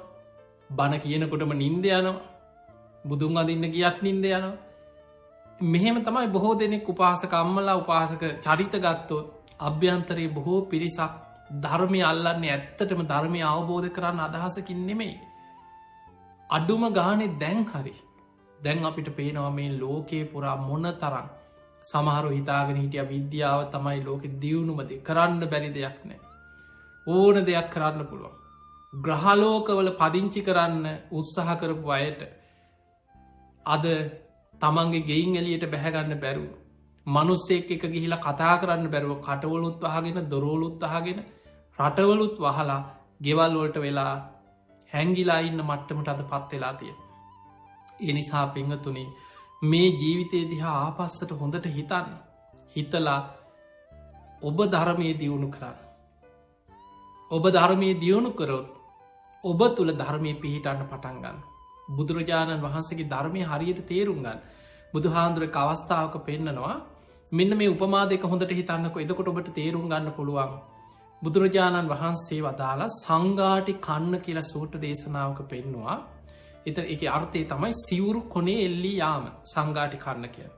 බණ කියනකොටම නින්ද යනවා බුදුන් අදින්න ගියත් නින්ද යනවා මෙහෙම තමයි බොහෝ දෙනෙක් උපාසක අම්මලා උපාසක චරිත ගත්තොත් අභ්‍යන්තරයේ බොහෝ පිරිසක් ධර්මය අල්ලන්නේ ඇත්තටම ධර්මය අවබෝධ කරන්න අදහසකින් නෙමෙයි අඩුම ගානේ දැන් හරි දැන් අපිට පේනවා මේ ලෝකයේ පුරා මොන තරම් සමහරු හිතාගෙන හිටිය විද්‍යාව තමයි ලෝකෙ දියුණුමද කරන්න බැරි දෙයක් නෑ ඕන දෙයක් කරන්න පුළුවන් ග්‍රහලෝකවල පදිංචි කරන්න උත්සාහ කරපු අයට අද තමන්ගේ ගෙයින් එලියට බැහැගන්න බැරුව මනුස්සෙක් එක ගිහිලා කතා කරන්න බැරුව කටවලුත් වහගෙන දොරෝලුත් වහගෙන රටවලුත් වහලා ගෙවල්වලට වෙලා හැංගිලා ඉන්න මට්ටමට අද පත් වෙලා තිය එනිසා පිංහතුනි මේ ජීවිතය දිහා ආපස්සට හොඳට හිතන්න හිතලා ඔබ ධර්මය දියුණු කරන්න ඔබ ධර්මය දියුණු කරොත් ඔබ තුළ ධර්මය පිහිටන්න පටන්ගන්න බුදුරජාණන් වහන්සේගේ ධර්මය හරියට තේරුම් ගන්න බුදු හාන්දුරක අවස්ථාවක පෙන්නනවා මෙන්න මේ උපමා දෙක හොඳට හිතන්නක එදකොට ඔබට තේරුම් ගන්න පුළුවන් බුදුරජාණන් වහන්සේ වදාලා සංඝාටි කන්න කියලා සූට දේශනාවක පෙන්නවා එත එක අර්ථය තමයි සිවුරු කොනේ එල්ලී යාම සංඝාටි කන්න කිය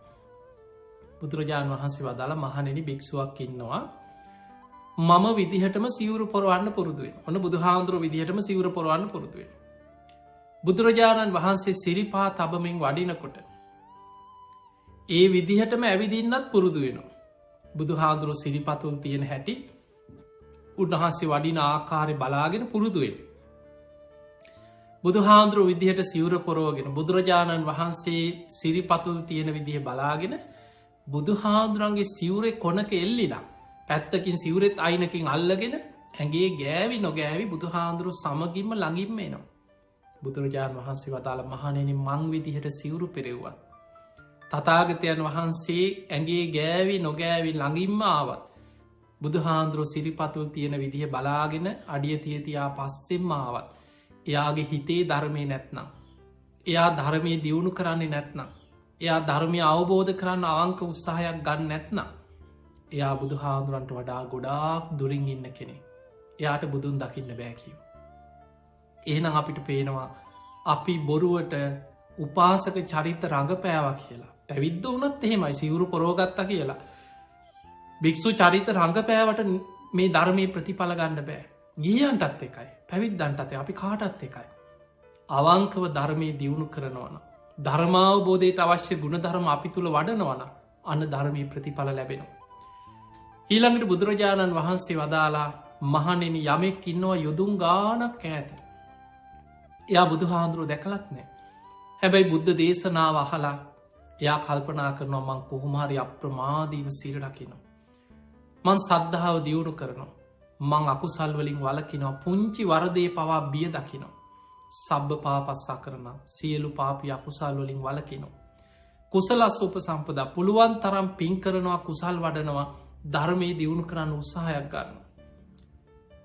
බුදුරජාණන් වහන්සේ වදාලා මහණෙනි භික්ෂුවක් ඉන්නවා මම විදිහටම සිවුරු පොරවන්න පුරුදුවෙන් ඔන්න බුදුහාන්දුරුව විදිහටම සිවුර පොරවන්න පුරුදුවෙන් බුදුරජාණන් වහන්සේ සිරිපා තබමින් වඩිනකොට ඒ විදිහටම ඇවිදින්නත් පුරුදු වෙනවා බුදුහාදුරුව සිරිපතුල් තියෙන හැටි උන්වහන්සේ වඩින ආකාරය බලාගෙන පුරුදුවෙන් බුදුහාන්දුරුව විදිහට සිවුර පොරෝගෙන බුදුරජාණන් වහන්සේ සිරිපතුල් තියෙන විදිහ බලාගෙන බුදුහාදුරන්ගේ සිවුරෙ කොනක එල්ලිලා පැත්තකින් සිවුරෙත් අයිනකින් අල්ලගෙන ඇගේ ගෑවි නොගෑවි බුදුහාන්දුරු සමගින්ම ළඟින්ම එනවා බුදුරජාණන් වහන්සේ වදාළ මහණෙනි මං විදිහට සිවුරු පෙරෙව්වත් තථාගතයන් වහන්සේ ඇගේ ගෑවි නොගෑවි ළඟින්ම ආවත් බුදුහාන්දුරුව සිරිපතුල් තියෙන විදිහ බලාගෙන අඩිය තියතියා පස්සෙම ආවත් එයාගේ හිතේ ධර්මය නැත්නම් එයා ධර්මය දියුණු කරන්නේ නැත්නම් එයා ධර්මය අවබෝධ කරන්න අවංක උත්සාහයක් ගන්න නැත්නම් එයා බුදුහාන්දුරන්ට වඩා ගොඩාක් දුරින් ඉන්න කෙනෙ එයාට බුදුන් දකින්න බෑකිව එහෙනම් අපිට පේනවා අපි බොරුවට උපාසක චරිත රඟපෑවා කියලා පැවිද්ද වනත් එහෙමයි සිවුරු පොරෝගත්ත කියලා භික්‍ෂු චරිත රඟපෑවට මේ ධර්මය ප්‍රතිඵල ගන්න බෑ ගියන්ටත් එකයි පැවිද්දන්ටත අපි කාටත් එකයි අවංකව ධර්මය දියුණු කරනවන ධර්මාවබෝධයට අවශ්‍ය ගුණ ධර්ම අපි තුළ වඩනවන අන්න ධර්මී ප්‍රතිඵල ලැබෙනවා ඊළඟට බුදුරජාණන් වහන්සේ වදාලා මහණෙනි යමෙක් ඉන්නවා යොදුන් ගානක් ඇත එයා බුදුහාන්දුරුව දැකලත් නෑ හැබැයි බුද්ධ දේශනාව අහලා එයා කල්පනා කරනවා මං කොහොමහරි අප්‍රමාදීව සිල් රකිනවා මං සද්ධාව දියුණු කරනවා මං අකුසල්වලින් වලකිනවා පුංචි වරදේ පවා බිය දකිනවා සබ්බ පාපස්සා කරන සියලු පාපි අකුසල්වලින් වලකිනවා කුසලස් උප සම්පදා පුළුවන් තරම් පින් කරනවා කුසල් වඩනවා ධර්මය දියුණු කරන්න උත්සාහයක් ගන්න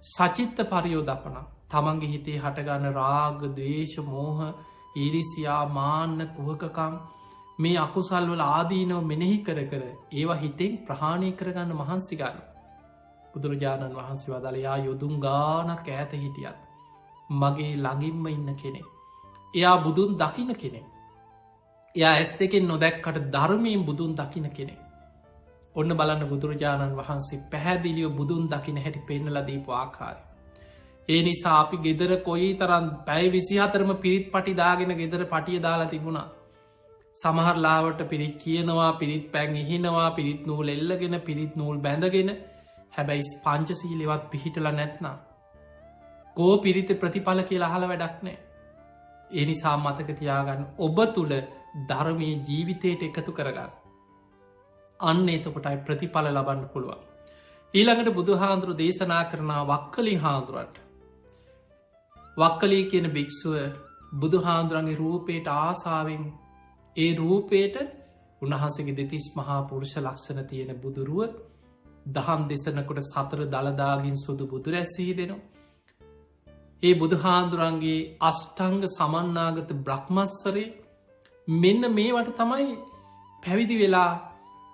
සචිත්ත පරියෝදපන තමන්ගේ හිතේ හටගන්න රාග දේශ මෝහ ඉරිසියා මාන්න කුහකකම් මේ අකුසල්වල ආදීනව මෙනෙහි කර කර ඒවා හිතෙන් ප්‍රහාණය කරගන්න මහන්සි ගන්න බුදුරජාණන් වහන්සේ වදලයා යොදුන් ගානක් ඈත හිටියත් මගේ ළඟින්ම ඉන්න කෙනෙ එයා බුදුන් දකින කෙනෙ එයා ඇස් දෙකෙන් නොදැක්කට ධර්මයෙන් බුදුන් දකින කෙනෙ. ඔන්න බලන්න බුදුරජාණන් වහන්සේ පැහැදිලියෝ බුදුන් දකින හැටි පෙන්නල දීපු ආකාරය. ඒ නිසා අපි ගෙදර කොයි තරන් පැයි 24ම පිරිත් පටිදාගෙන ගෙදර පටිය දාලා තිබුණා. සමහරලාවට පිරිත් කියනවා පිරිත් පැන් එහිනවා පිරිත් නූල් එල්ලගෙන පිරිත් නූල් බැඳගෙන හැබැයි පංචසීලෙවත් පිහිටල නැත්නම්. කෝ පිරිත ප්‍රතිඵල කියලා අහල වැඩක් නෑ. ඒ නිසා මතක තියාගන්න ඔබ තුළ ධර්මය ජීවිතයට එකතු කරගන්න. අන්න එතකොටයි ප්‍රතිඵල ලබන්න පුළුවන්. ඊළඟට බුදුහාන්දුරු දේශනා කරනා වක්කලි හාන්දුරට. වක්කලී කියන භික්‍ෂුව බුදුහාන්දුරන්ගේ රූපයට ආසාාවෙන් ඒ රූපයට උන්වහන්සේගේ දෙතිස් මහා පුරුෂ ලක්ෂණ තියෙන බුදුරුව දහම් දෙසනකොට සතර දළදාගින් සුදු බුදු රැස්සී දෙනවා. ඒ බුදුහාන්දුරන්ගේ අෂ්ටංග සමන්නාගත බ්‍රහ්මස්වරේ මෙන්න මේවට තමයි පැවිදි වෙලා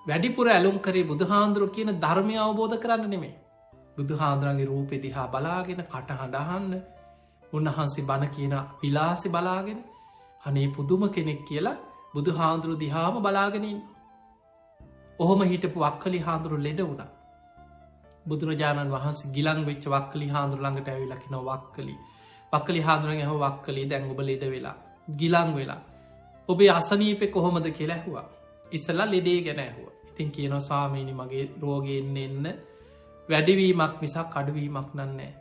වැඩිපුර ඇලුම් කරේ බුදුහාන්දුරුව කියන ධර්මය අවබෝධ කරන්න නෙමේ. බුදුහාන්දුරන්ගේ රූපෙ දිහා බලාගෙන කටහඬහන්න උන්වහන්සේ බණ කියන විලාසෙ බලාගෙන අනේ පුදුම කෙනෙක් කියලා බුදුහාන්දුරු දිහාම බලාගෙනින්. ඔහොම හිටපු වක්කලි හාන්දුරු ලෙඩ වුණා. බුදුරජාණන් වහන්සේ ගිලං වෙච්ච වක්කලි හාන්දුරු ළඟට ඇවිලකින වක්කලි හාදුරන් ඇහ වක්කලි දැන් ඔබ ලෙඩ වෙලා ගිලං වෙලා ඔබේ අසනීපෙ කොහොමද කියලා ඇහුවා. ඉස්සලා ලෙඩේ ගැන ඇහුව. ඉතින් කියනවා ස්වාමීනි මගේ රෝගයෙන් එන්න වැඩිවීමක් නිසා කඩුවීමක් නන්නේ.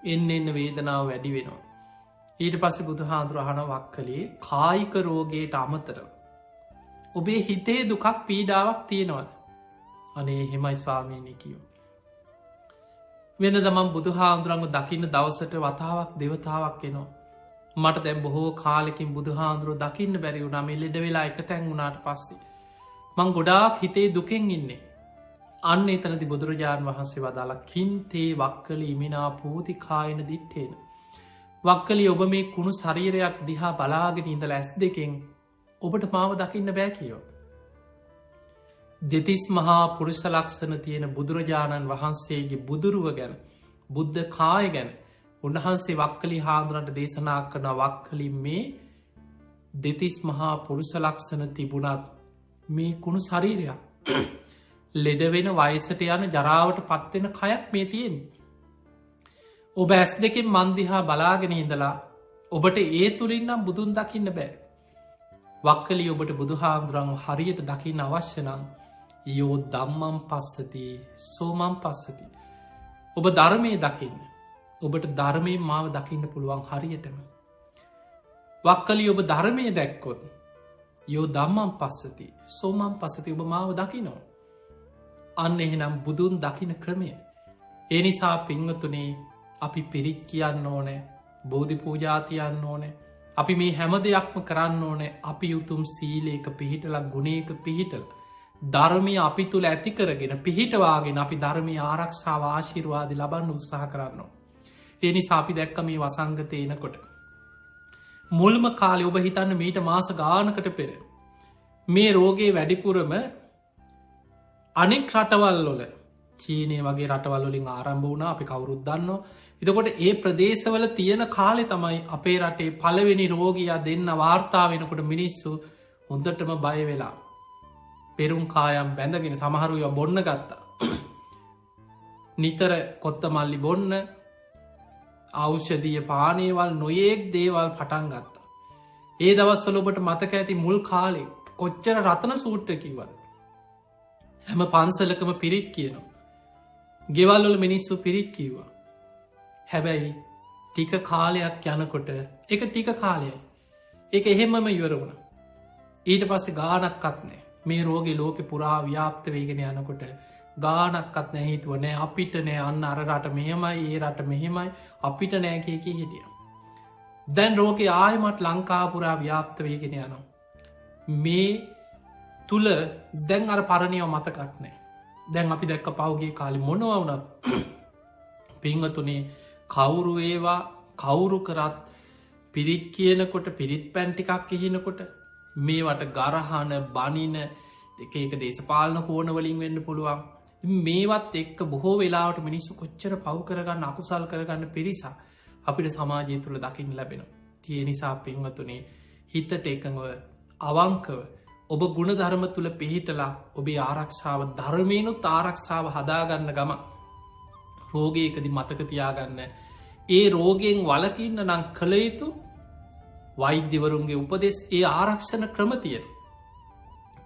එන්න වේදනාව වැඩි වෙනවා. ඊට පස්සේ බුදුහාඳුර අහන වක්කලේ කායික රෝගයට අමතර ඔබේ හිතේ දුකක් පීඩාවක් තියෙනවද? අනේ එහෙමයි ස්වාමීනි කියෝ. වෙන දමන් බුදුහාඳුරන්ව දකින්න දවසට වතාවක් දෙවතාවක් එනවා. මට දැන් බොහෝ කාලෙකින් බුදුහාඳුරුව දකින්න බැරි වුණා මේ ලෙඩ වෙලා එක තැන් වුණාට පස්සේ. මං ගොඩාක් හිතේ දුකෙන් ඉන්නේ. අන්න එතනදි බුදුරජාණන් වහන්සේ වදාලා කින්තේ වක්කලි ඉමිනා පූති කායන දිට්ඨේන. වක්කලි ඔබ මේ කුණු ශරීරයක් දිහා බලාගෙන ඉඳලා ඇස් දෙකෙන් ඔබට මාව දකින්න බෑ කියෝ. දෙතිස් මහා පුරුෂ ලක්ෂණ තියෙන බුදුරජාණන් වහන්සේගේ බුදුරුව ගැන බුද්ධ කාය ගැන උන්වහන්සේ වක්කලි හාමුදුරන්ට දේශනා කරන වක්කලි මේ දෙතිස් මහා පුරුෂ ලක්ෂණ තිබුණත් මේ කුණු ශරීරයක් ලෙඩවෙන වයසට යන ජරාවට පත්වෙන කයක් මේ තියෙන්. ඔබ ඇස් දෙකින් මන්දිහා බලාගෙන ඉඳලා ඔබට ඒ තුළින්නම් බුදුන් දකින්න බෑ. වක්කලි ඔබට බුදුහාමුදුරන් හරියට දකින්න අවශ්‍යනම් යෝ දම්මම් පස්සති සෝමම් පස්සති. ඔබ ධර්මය දකින්න. ඔබට ධර්මය මාව දකින්න පුළුවන් හරියටම. වක්කලි ඔබ ධර්මය දැක්කොත් යෝ දම්මම් පස්සති සෝමම් පස්සති ඔබ මාව දකිනෝ. අන්න එහෙනම් බුදුන් දකින ක්‍රමය. ඒ නිසා පින්වතුනේ අපි පිරිත් කියන්න ඕනෑ බෝධි පූජාතියන්න ඕනෑ. අපි මේ හැම දෙයක්ම කරන්න ඕනෑ අපි උතුම් සීලේක පිහිටලක් ගුණේක පිහිටල. ධර්මය අපි තුළ ඇති කරගෙන පිහිටවාගෙන අපි ධර්මය ආරක්ෂාව ආශිර්වාද ලබන්න උත්සාහ කරන්නවා. ඒ නිසා අපි දැක්ක මේ වසංගතයනකොට. මුල්ම කාලෙ ඔබ හිතන්න මීට මාස ගානකට පෙර. මේ රෝගේ වැඩිපුරම අනෙක් රටවල්ලොල චීනය වගේ රටවල්ලින් ආරම්භ වුණ අපි කවුරුත් දන්නවා. එතකොට ඒ ප්‍රදේශවල තියෙන කාලෙ තමයි අපේ රටේ පළවෙනි රෝගයා දෙන්න වාර්තා වෙනකොට මිනිස්සු හොඳටම බය වෙලා. පෙරුම් කායම් බැඳගෙන සමහරුය බොන්න ගත්තා. නිතර කොත්ත මල්ලි බොන්න ඖෂධීය පානේවල් නොයෙක් දේවල් පටන් ගත්තා. ඒ දවස්වල ඔබට මතක ඇති මුල් කාලෙ කොච්චර රතන සූට්‍ර කිව්වද. හැම පන්සලකම පිරිත් කියනවා. ගෙවල්වල මිනිස්සු පිරිත් කිව්වා. හැබැයි ටික කාලයක් යනකොට එක ටික කාලයයි. ඒක එහෙමම ඉවර වුණ. ඊට පස්සේ ගානක්කත් නෑ මේ රෝගෙ ලෝකෙ පුරා ව්‍යාප්ත වේගෙන යනකොට ගානක්කත් නෑ හිතුව නෑ අපිට නෑ අන්න අර රට මෙහෙමයි ඒ රට මෙහෙමයි අපිට නෑ කියක හිටිය. දැන් රෝකෙ ආයමත් ලංකාපුරා ව්‍යාප්ත වේගෙන යනවා. මේ තුළ දැන් අර පරණයව මතකක් නෑ. දැන් අපි දැක්ක පවුගේ කාලි මොනවුනත් පිංහතුනේ කවුරු ඒවා කවුරු කරත් පිරිත් කියනකොට පිරිත් පැන්ටිකක් කියනකොට මේවට ගරහන බනින එක දේශපාලන කෝනවලින් වෙන්න පුළුවන්. මේවත් එක්ක බොහෝ වෙලාවට මිනිස්සු කොච්චර පව් කරගන්න අකුසල් කරගන්න පිරිසා අපිට සමාජය තුළ දකිින් ලැබෙන. තිය නිසා පින්වතුනේ හිතට එකඟව අවංකව ඔබ ගුණ ධර්ම තුළ පිහිටලා ඔබේ ආරක්ෂාව ධර්මයනුත් ආරක්ෂාව හදාගන්න ගම රෝගයකදි මතකතියාගන්න ඒ රෝගයෙන් වලකින්න නං කළ යුතු වෛද්‍යවරුන්ගේ උපදෙස් ඒ ආරක්ෂණ ක්‍රමතියෙන්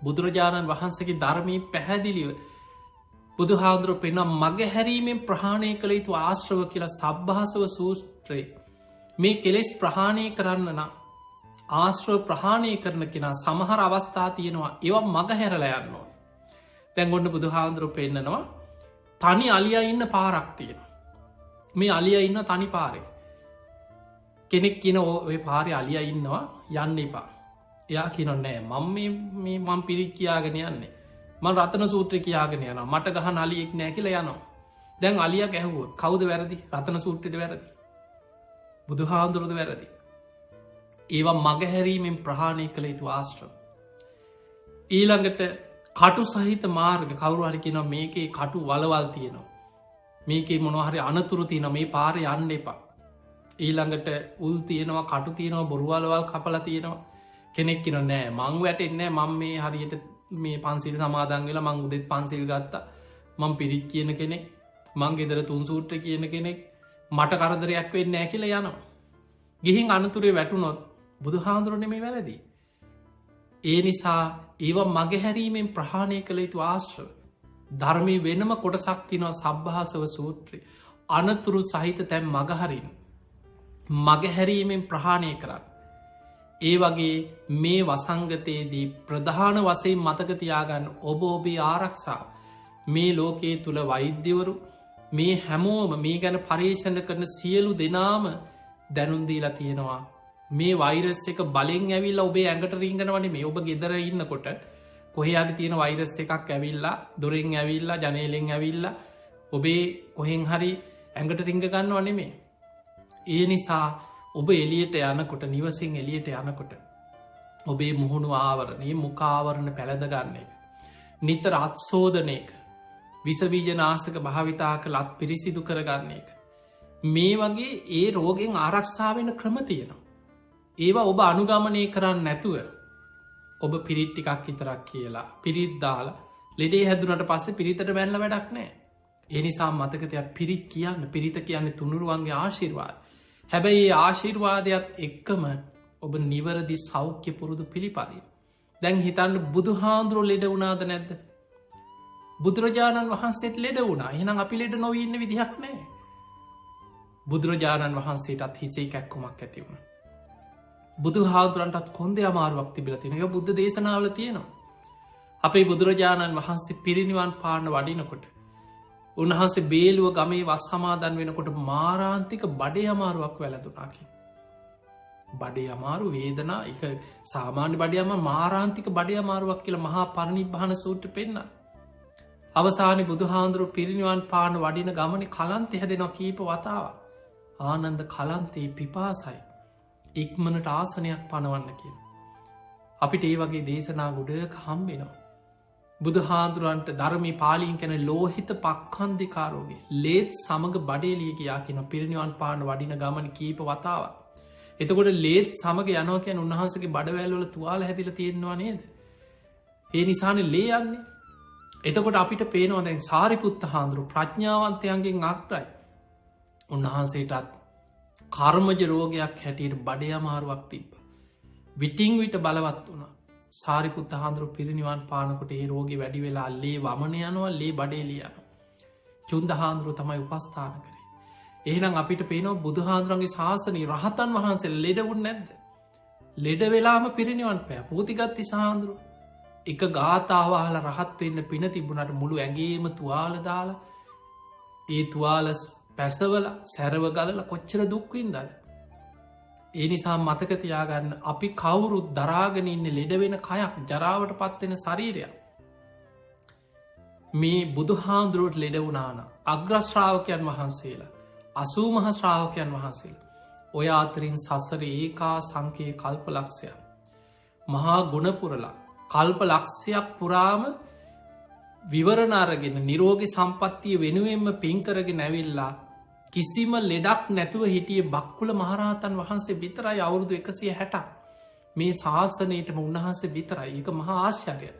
බුදුරජාණන් වහන්සේගේ ධර්මී පැහැදිලිව බුදුහාන්දුරුව පෙනම් මග හැරීමෙන් ප්‍රහාණය කළ යුතු ආශ්‍රව කියලා සබ්භාසව සූත්‍රයේ මේ කෙලෙස් ප්‍රහාණය කරන්න නම් ආශ්‍රව ප්‍රහාණය කරන කෙනා සමහර අවස්ථා තියෙනවා ඒවා මග හැරල යන්නවා. තැන්ගොන්න බුදුහාන්දුරුව පෙන්න්නනවා තනි අලිය ඉන්න පාරක් තියෙන. මේ අලිය ඉන්න තනි පාරේ. කෙනෙක් කියන ඔය පාරය අලිය ඉන්නවා යන්න එපා. එයා කියනොන්නෑ මම පිරිත් කියාගෙන යන්නේ. මං රතන සූත්‍ර කියාගෙන යන මට ගහ නලියෙක් නෑ කියල යනවා. දැන් අලිය ගැහුවොත් කවුද වැරදි රතන සූත්‍රද වැරදි. බුදුහාන්දුරුද වැරදි. ඒවා මගහැරීමෙන් ප්‍රහාණය කළ යුතු ආශ්‍රව. ඊළඟට කටු සහිත මාර්ග කවරු හරි කියෙන මේකේ කටු වලවල් තියෙනවා. මේකේ මොනහරි අනතුරු තියන මේ පාර යන්න එපා. ඊළඟට උල් තියෙනවා කටු තියෙනවා බොරුවලවල් කපල තියෙනවා කෙනෙක් කියන නෑ මං වැටෙන්නෑ මං මේ හරියට මේ පන්සිල් සමාදන් වෙලා මං උදෙත් පන්සිල් ගත්තා මං පිරිත් කියන කෙනෙක් මං ගෙදර තුන්සූට්‍ර කියන කෙනෙක් මට කරදරයක් වෙන්න ෑ කියලා යනවා. ගිහින් අනතුරේ වැටුනොත් බුදුහාන්දුරුවනේ මේ වැරදි. ඒ නිසා ඒව මගහැරීමෙන් ප්‍රහාණය කළ යුතු ආශ්‍රව ධර්මය වෙනම කොටසක් තිනවා සබ්භාසව සූත්‍රය අනතුරු සහිත තැන් මගහරින් මගහැරීමෙන් ප්‍රහාණය කරන්න. ඒ වගේ මේ වසංගතයේදී ප්‍රධාන වසයෙන් මතකතියාගන්න ඔබ ඔබේ ආරක්ෂාව මේ ලෝකයේ තුළ වෛද්‍යවරු මේ හැමෝම මේ ගැන පර්යේෂණ කරන සියලු දෙනාම දැනුන්දීලා තියෙනවා මේ වෛරස් එක බලෙන් ඇවිල්ලා ඔබේ ඇඟට රිංගනවන මේ ඔබ ගෙදර ඉන්නකොට කොහේ අද තියෙන වෛරස් එකක් ඇවිල්ලා දොරෙන් ඇවිල්ලා ජනේලෙන් ඇවිල්ලා ඔබේ කොහෙන් හරි ඇඟට රිංග ගන්න වනේ මේ. ඒ නිසා ඔබ එලියට යනකොට නිවසින් එලියට යනකොට ඔබේ මුහුණු ආවරණයේ මුකාවරණ පැළඳගන්න එක. නිතර අත්සෝදනයක විසබීජනාසක භාවිතාක ලත් පිරිසිදු කරගන්න එක. මේ වගේ ඒ රෝගෙන් ආරක්ෂාවෙන ක්‍රම තියෙනවා. ඒවා ඔබ අනුගමනය කරන්න නැතුව ඔබ පිරිට්ටිකක් ඉතරක් කියලා පිරිද්දාලා ලෙඩේ හැදුනට පස්සේ පිරිතට බැල්ල වැඩක් නෑ. ඒ නිසා මතකතයක් පිරිත් කියන්න පිරිත කියන්නේ තුනුරුවන්ගේ ආශිර්වාද. හැබැයි ඒ ආශිර්වාදයක් එක්කම ඔබ නිවරදි සෞඛ්‍ය පුරුදු පිළිපරි. දැන් හිතන්න බුදුහාන්දුරුව ලෙඩ වුණාද නැද්ද. බුදුරජාණන් වහන්සේට ලෙඩ වුණා එහෙනම් අපි ලෙඩ නොවන්න විදිහක් නෑ. බුදුරජාණන් වහන්සේටත් හිසේ කැක්කුමක් ඇති වුණ. බුදු හාදුරන්ටත් කොන්ද අමාරුවක් තිබිල තින එක බුද්ධ දේශනාවල තියෙනවා. අපේ බුදුරජාණන් වහන්සේ පිරිනිවන් පාන්න වඩිනකොට. උන්වහන්සේ බේලුව ගමේ වස් සමාදන් වෙනකොට මාරාන්තික බඩේ අමාරුවක් වැලදුනාකි. බඩේ අමාරු වේදනා එක සාමාන්‍ය බඩයම මාරාන්තික බඩය අමාරුවක් කියල මහා පරණිබ්භාන සූට්‍ර පෙන්න්න. අවසානි බුදුහාන්දුරු පිරිනිවන් පාන වඩින ගමන කලන්තය හැදෙනවා කීප වතාව. ආනන්ද කලන්තේ පිපාසයි. ඉක්මනට ආසනයක් පනවන්න කිය. අපිට ඒ වගේ දේශනා ගුඩක හම්බෙනවා. බුදුහාදුරුවන්ට ධර්මී පාලින් කැන ලෝහිත පක්කන්දිකාරෝගේ ලේත් සමඟ බඩේලියකයා කියන පිරිනිවන් පාන වඩින ගමන කීප වතාව. එතකොට ලේත් සමග යනෝකයන් උන්වහන්සගේ බඩවැල්වල තුවාල හැදිල තියෙනවා නේද. ඒ නිසාන ලේ යන්නේ. එතකොට අපිට පේනවා දැන් සාරිපුත්ත හාන්දුරු ප්‍රඥාවන්තයන්ගෙන් අක්ටයි. උන්වහන්සේටත් කර්මජ රෝගයක් හැටියට බඩය අමාරුවක් තිබ්බ. විටිං විට බලවත් වුණ සාරිපුත්ත හාන්දුරු පිරිනිවන් පානකොට ඒ රෝග වැඩි වෙලා ලේ වමන යනවා ලේ බඩේලියන. චුන්ද හාන්දුරු තමයි උපස්ථාන කරේ. එහෙනම් අපිට පේනවා බුදුහාන්දුරන්ගේ ශාසනී රහතන් වහන්සේ ලෙඩවුන් නැද්ද. ලෙඩ වෙලාම පිරිනිවන් පෑ පූතිගත්ති සාන්දුරු එක ගාථාවාහල රහත්වවෙන්න පින තිබුණට මුළු ඇගේම තුවාල දාලා ඒ තුවාල පැසවල සැරව ගලල කොච්චර දුක්වින්දද. ඒ නිසා මතකතියාගන්න අපි කවුරුත් දරාගෙන ඉන්න ලෙඩ වෙන කයක් ජරාවට පත්වෙන ශරීරයක්. මේ බුදුහාන්දුරුවට ලෙඩ වුණාන අග්‍රශ්‍රාවකයන් වහන්සේලා 80 මහ ශ්‍රාවකයන් වහන්සේ ඔය අතරින් සසර ඒකා සංකයේ කල්ප ලක්ෂයක් මහා ගුණපුරලා කල්ප ලක්ෂයක් පුරාම විවරණාරගෙන නිරෝගි සම්පත්තිය වෙනුවෙන්ම පින්කරගෙන ඇවිල්ලා කිසිම ලෙඩක් නැතුව හිටිය බක්කුල මහරහතන් වහන්සේ විතරයි අවුරුදු 160. මේ ශාසනයටම උන්වහන්සේ විතරයි. ඒක මහා ආශ්චර්යය.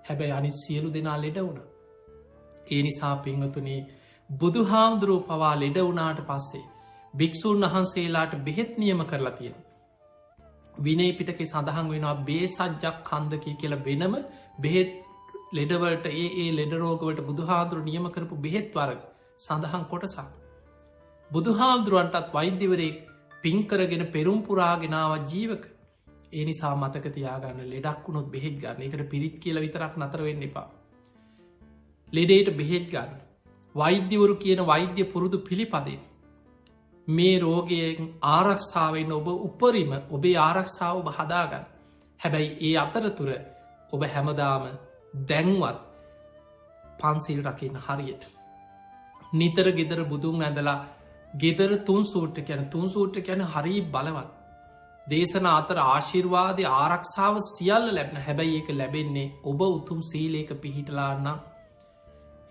හැබැයි අනිත් සියලු දෙනා ලෙඩ වුණා. ඒ නිසා පින්වතුනි බුදුහාමුදුරුවෝ පවා ලෙඩ වුණාට පස්සේ භික්ෂූන් වහන්සේලාට බෙහෙත් නියම කරලා තියෙනවා. විනය පිටකේ සඳහන් වෙනවා බේසජ්ජක් ඛන්දකී කියලා වෙනම බෙහෙත් ලෙඩවලට ඒ ලෙඩ රෝගවලට බුදුහාමුදුරුවෝ නියම කරපු බෙහෙත් වර්ග සඳහන් කොටසක්. බුදුහාමුදුරුවන්ටත් වෛද්‍යවරයෙක් පින් කරගෙන පෙරුම් පුරාගෙන ආව ජීවක. ඒ නිසා මතක තියාගන්න ලෙඩක් වුණොත් බෙහෙත් ගන්න. ඒකට පිරිත් කියලා විතරක් නතර වෙන්න එපා. ලෙඩේට බෙහෙත් ගන්න. වෛද්‍යවරු කියන වෛද්‍ය පුරුදු පිළිපදේ මේ රෝගයෙන් ආරක්ෂාවෙන් ඔබ උපරිම ඔබේ ආරක්ෂාව ඔබ හදාගන්න. හැබැයි ඒ අතරතුර ඔබ හැමදාම දැන්වත් පන්සිල් රකින්න හරියට. නිතර ගෙදර බුදුන් ඇඳලා ගෙදර තුන් සූට්‍ර කියන තුන් සූට්‍ර කියන හරි බලවත්. දේශන අතර ආශිර්වාදය ආරක්ෂාව සියල්ල ලැබෙන. හැබැයි ඒක ලැබෙන්නේ ඔබ උතුම් සීලේක පිහිටලාන්න.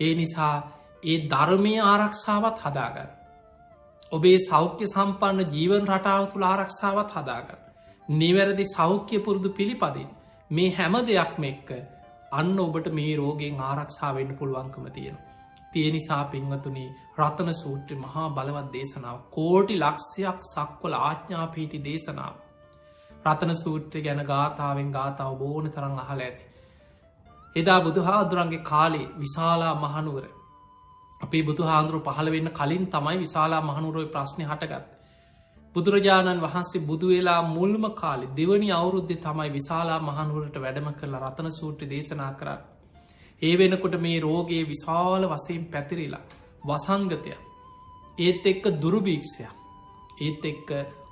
ඒ නිසා ඒ ධර්මය ආරක්ෂාවත් හදාගන්න. ඔබේ සෞඛ්‍ය සම්පන්න ජීවන් රටාව තුළ ආරක්ෂාවත් හදාගන්න. නිවැරදි සෞඛ්‍ය පුරුදු පිළිපදින් මේ හැම දෙයක්ම එක්ක අන්න ඔබට මේ රෝගෙන් ආරක්ෂාවෙන්න පුළුවන්කම තියෙන. තිය නිසා පින්වතුනි රතන සූත්‍රය මහා බලවත් දේශනාව කෝටි ලක්ෂයක් සක්වල ආඥාපීටි දේශනාව. රතන සූත්‍රය ගැන ගාථාවෙන් ගාථාව බෝන තරං අහල ඇති. එදා බුදුහාදුරන්ගේ කාලේ විශාලා මහනුවර අපේ බුදුහාන්දුරුව පහළ වෙන්න කලින් තමයි විශාලා මහනුවරයි ප්‍රශ්නය හටගත්. බුදුරජාණන් වහන්සේ බුදුවෙලා මුල්ම කාලෙ දෙවනි අවුරුද්ධ තමයි විශාලා මහනුවරට වැඩම කරලා රතන සූත්‍ර දේශනා කරන්න. ඒ වෙනකොට මේ රෝගයේ විශාල වසයෙන් පැතිරිලා වසංගතය ඒත් එක්ක දුරුභීක්ෂයක් ඒත් එක්ක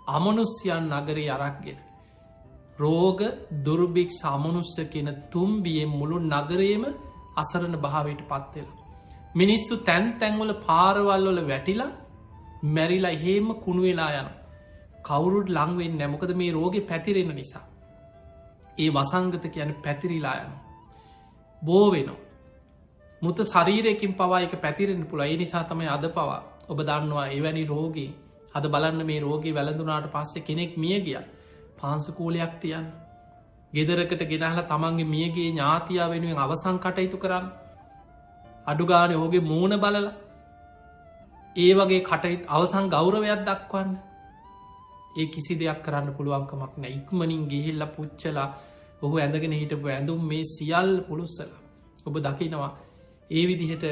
අමනුස්්‍යයන් නගරේ අරක්ගෙන රෝග දුර්භික්ෂ අමනුස්්‍ය කියන තුම්බියෙන් මුළු නගරේම අසරණ භාවයට පත්වෙලා. මිනිස්සු තැන් තැන්වල පාරවල්වල වැටිලා මැරිලා එහෙම කුණු වෙලා යන කවුරුඩ් ලංවෙන් නැමොකද මේ රෝගෙ පැතිරෙන නිසා. ඒ වසංගත කියන පැතිරිලා යන බෝ වෙනවා. මුත ශරීරයකින් පවා එක පැතිරෙන පුළ ඒ නිසා තමයි අද පවා ඔබ දන්නවා එවැනි රෝගී අද බලන්න මේ රෝගී වැළඳුනාට පස්සේ කෙනෙක් මිය ගිය පාංසකූලයක් තියන්න ගෙදරකට ගෙනහලා තමන්ගේ මියගේ ඥාතියා වෙනුවෙන් අවසං කටයුතු කරන්න අඩුගාන හෝගේ මූුණ බලල ඒ වගේ කටයිත් අවසං ගෞරවයක් දක්වන්න ඒ කිසි දෙයක් කරන්න පුළුවන්කමක් නෑ ඉක්මනින් ගිහිල්ල පුච්චලා ඔහු ඇඳගෙන හිටපු ඇඳුම් මේ සියල් පුළුස්සල ඔබ දකිනවා ඒ විදිහට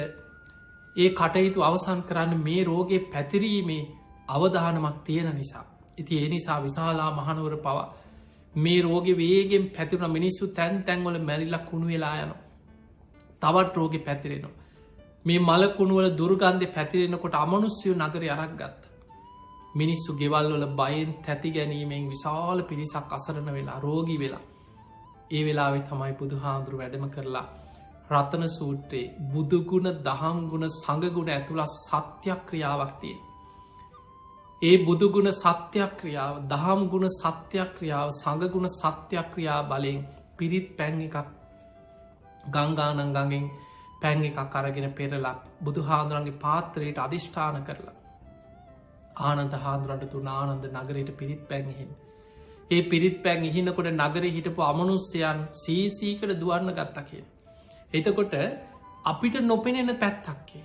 ඒ කටයුතු අවසන් කරන්න මේ රෝගේ පැතිරීමේ අවධානමක් තියෙන නිසා. ඉති ඒ නිසා විශාලා මහනුවර පවා මේ රෝග වේගෙන් පැතිරුණ මිනිස්සු තැන් තැන්වල මැරිල්ලක් කුණු වෙලා යන තවත් රෝග පැතිරෙනවා. මේ මලකුණුවල දුර්ගන්ධ පැතිරෙනකොට අමනුස්්‍යයෝ නගර අරක් ගත්ත. මිනිස්සු ගෙවල්වල බයෙන් තැති ගැනීමෙන් විශාල පිරිසක් අසරණ වෙලා රෝගී වෙලා. ඒ වෙලාවෙ තමයි බුදු හාමුදුරු වැඩම කරලා රතන සූත්‍රයේ බුදුගුණ දහම්ගුණ සඟගුණ ඇතුළ සත්‍යක්‍රියාවක්තිය. ඒ බුදුගුණ සත්‍යක්‍රියාව දහම්ගුණ සත්‍යක්‍රියාව සඟගුණ සත්‍යක්‍රියා බලයෙන් පිරිත් පැන් එකක් ගංගානංගගෙන් පැන් එකක් අරගෙන පෙරලා බුදු හාදුරන්ගේ පාත්‍රයට අධිෂ්ඨාන කරලා ආනන්ද හාදුරන්ට තුන ආනන්ද නගරයට පිරිත් පැන්හෙන්. ඒ පිරිත් පැන් ඉහිනකොට නගර හිටපු අමනුස්්‍යයන් සීසීකට දුවන්න ගත්තා කිය. එතකොට අපිට නොපෙනෙන පැත්තක්කේ.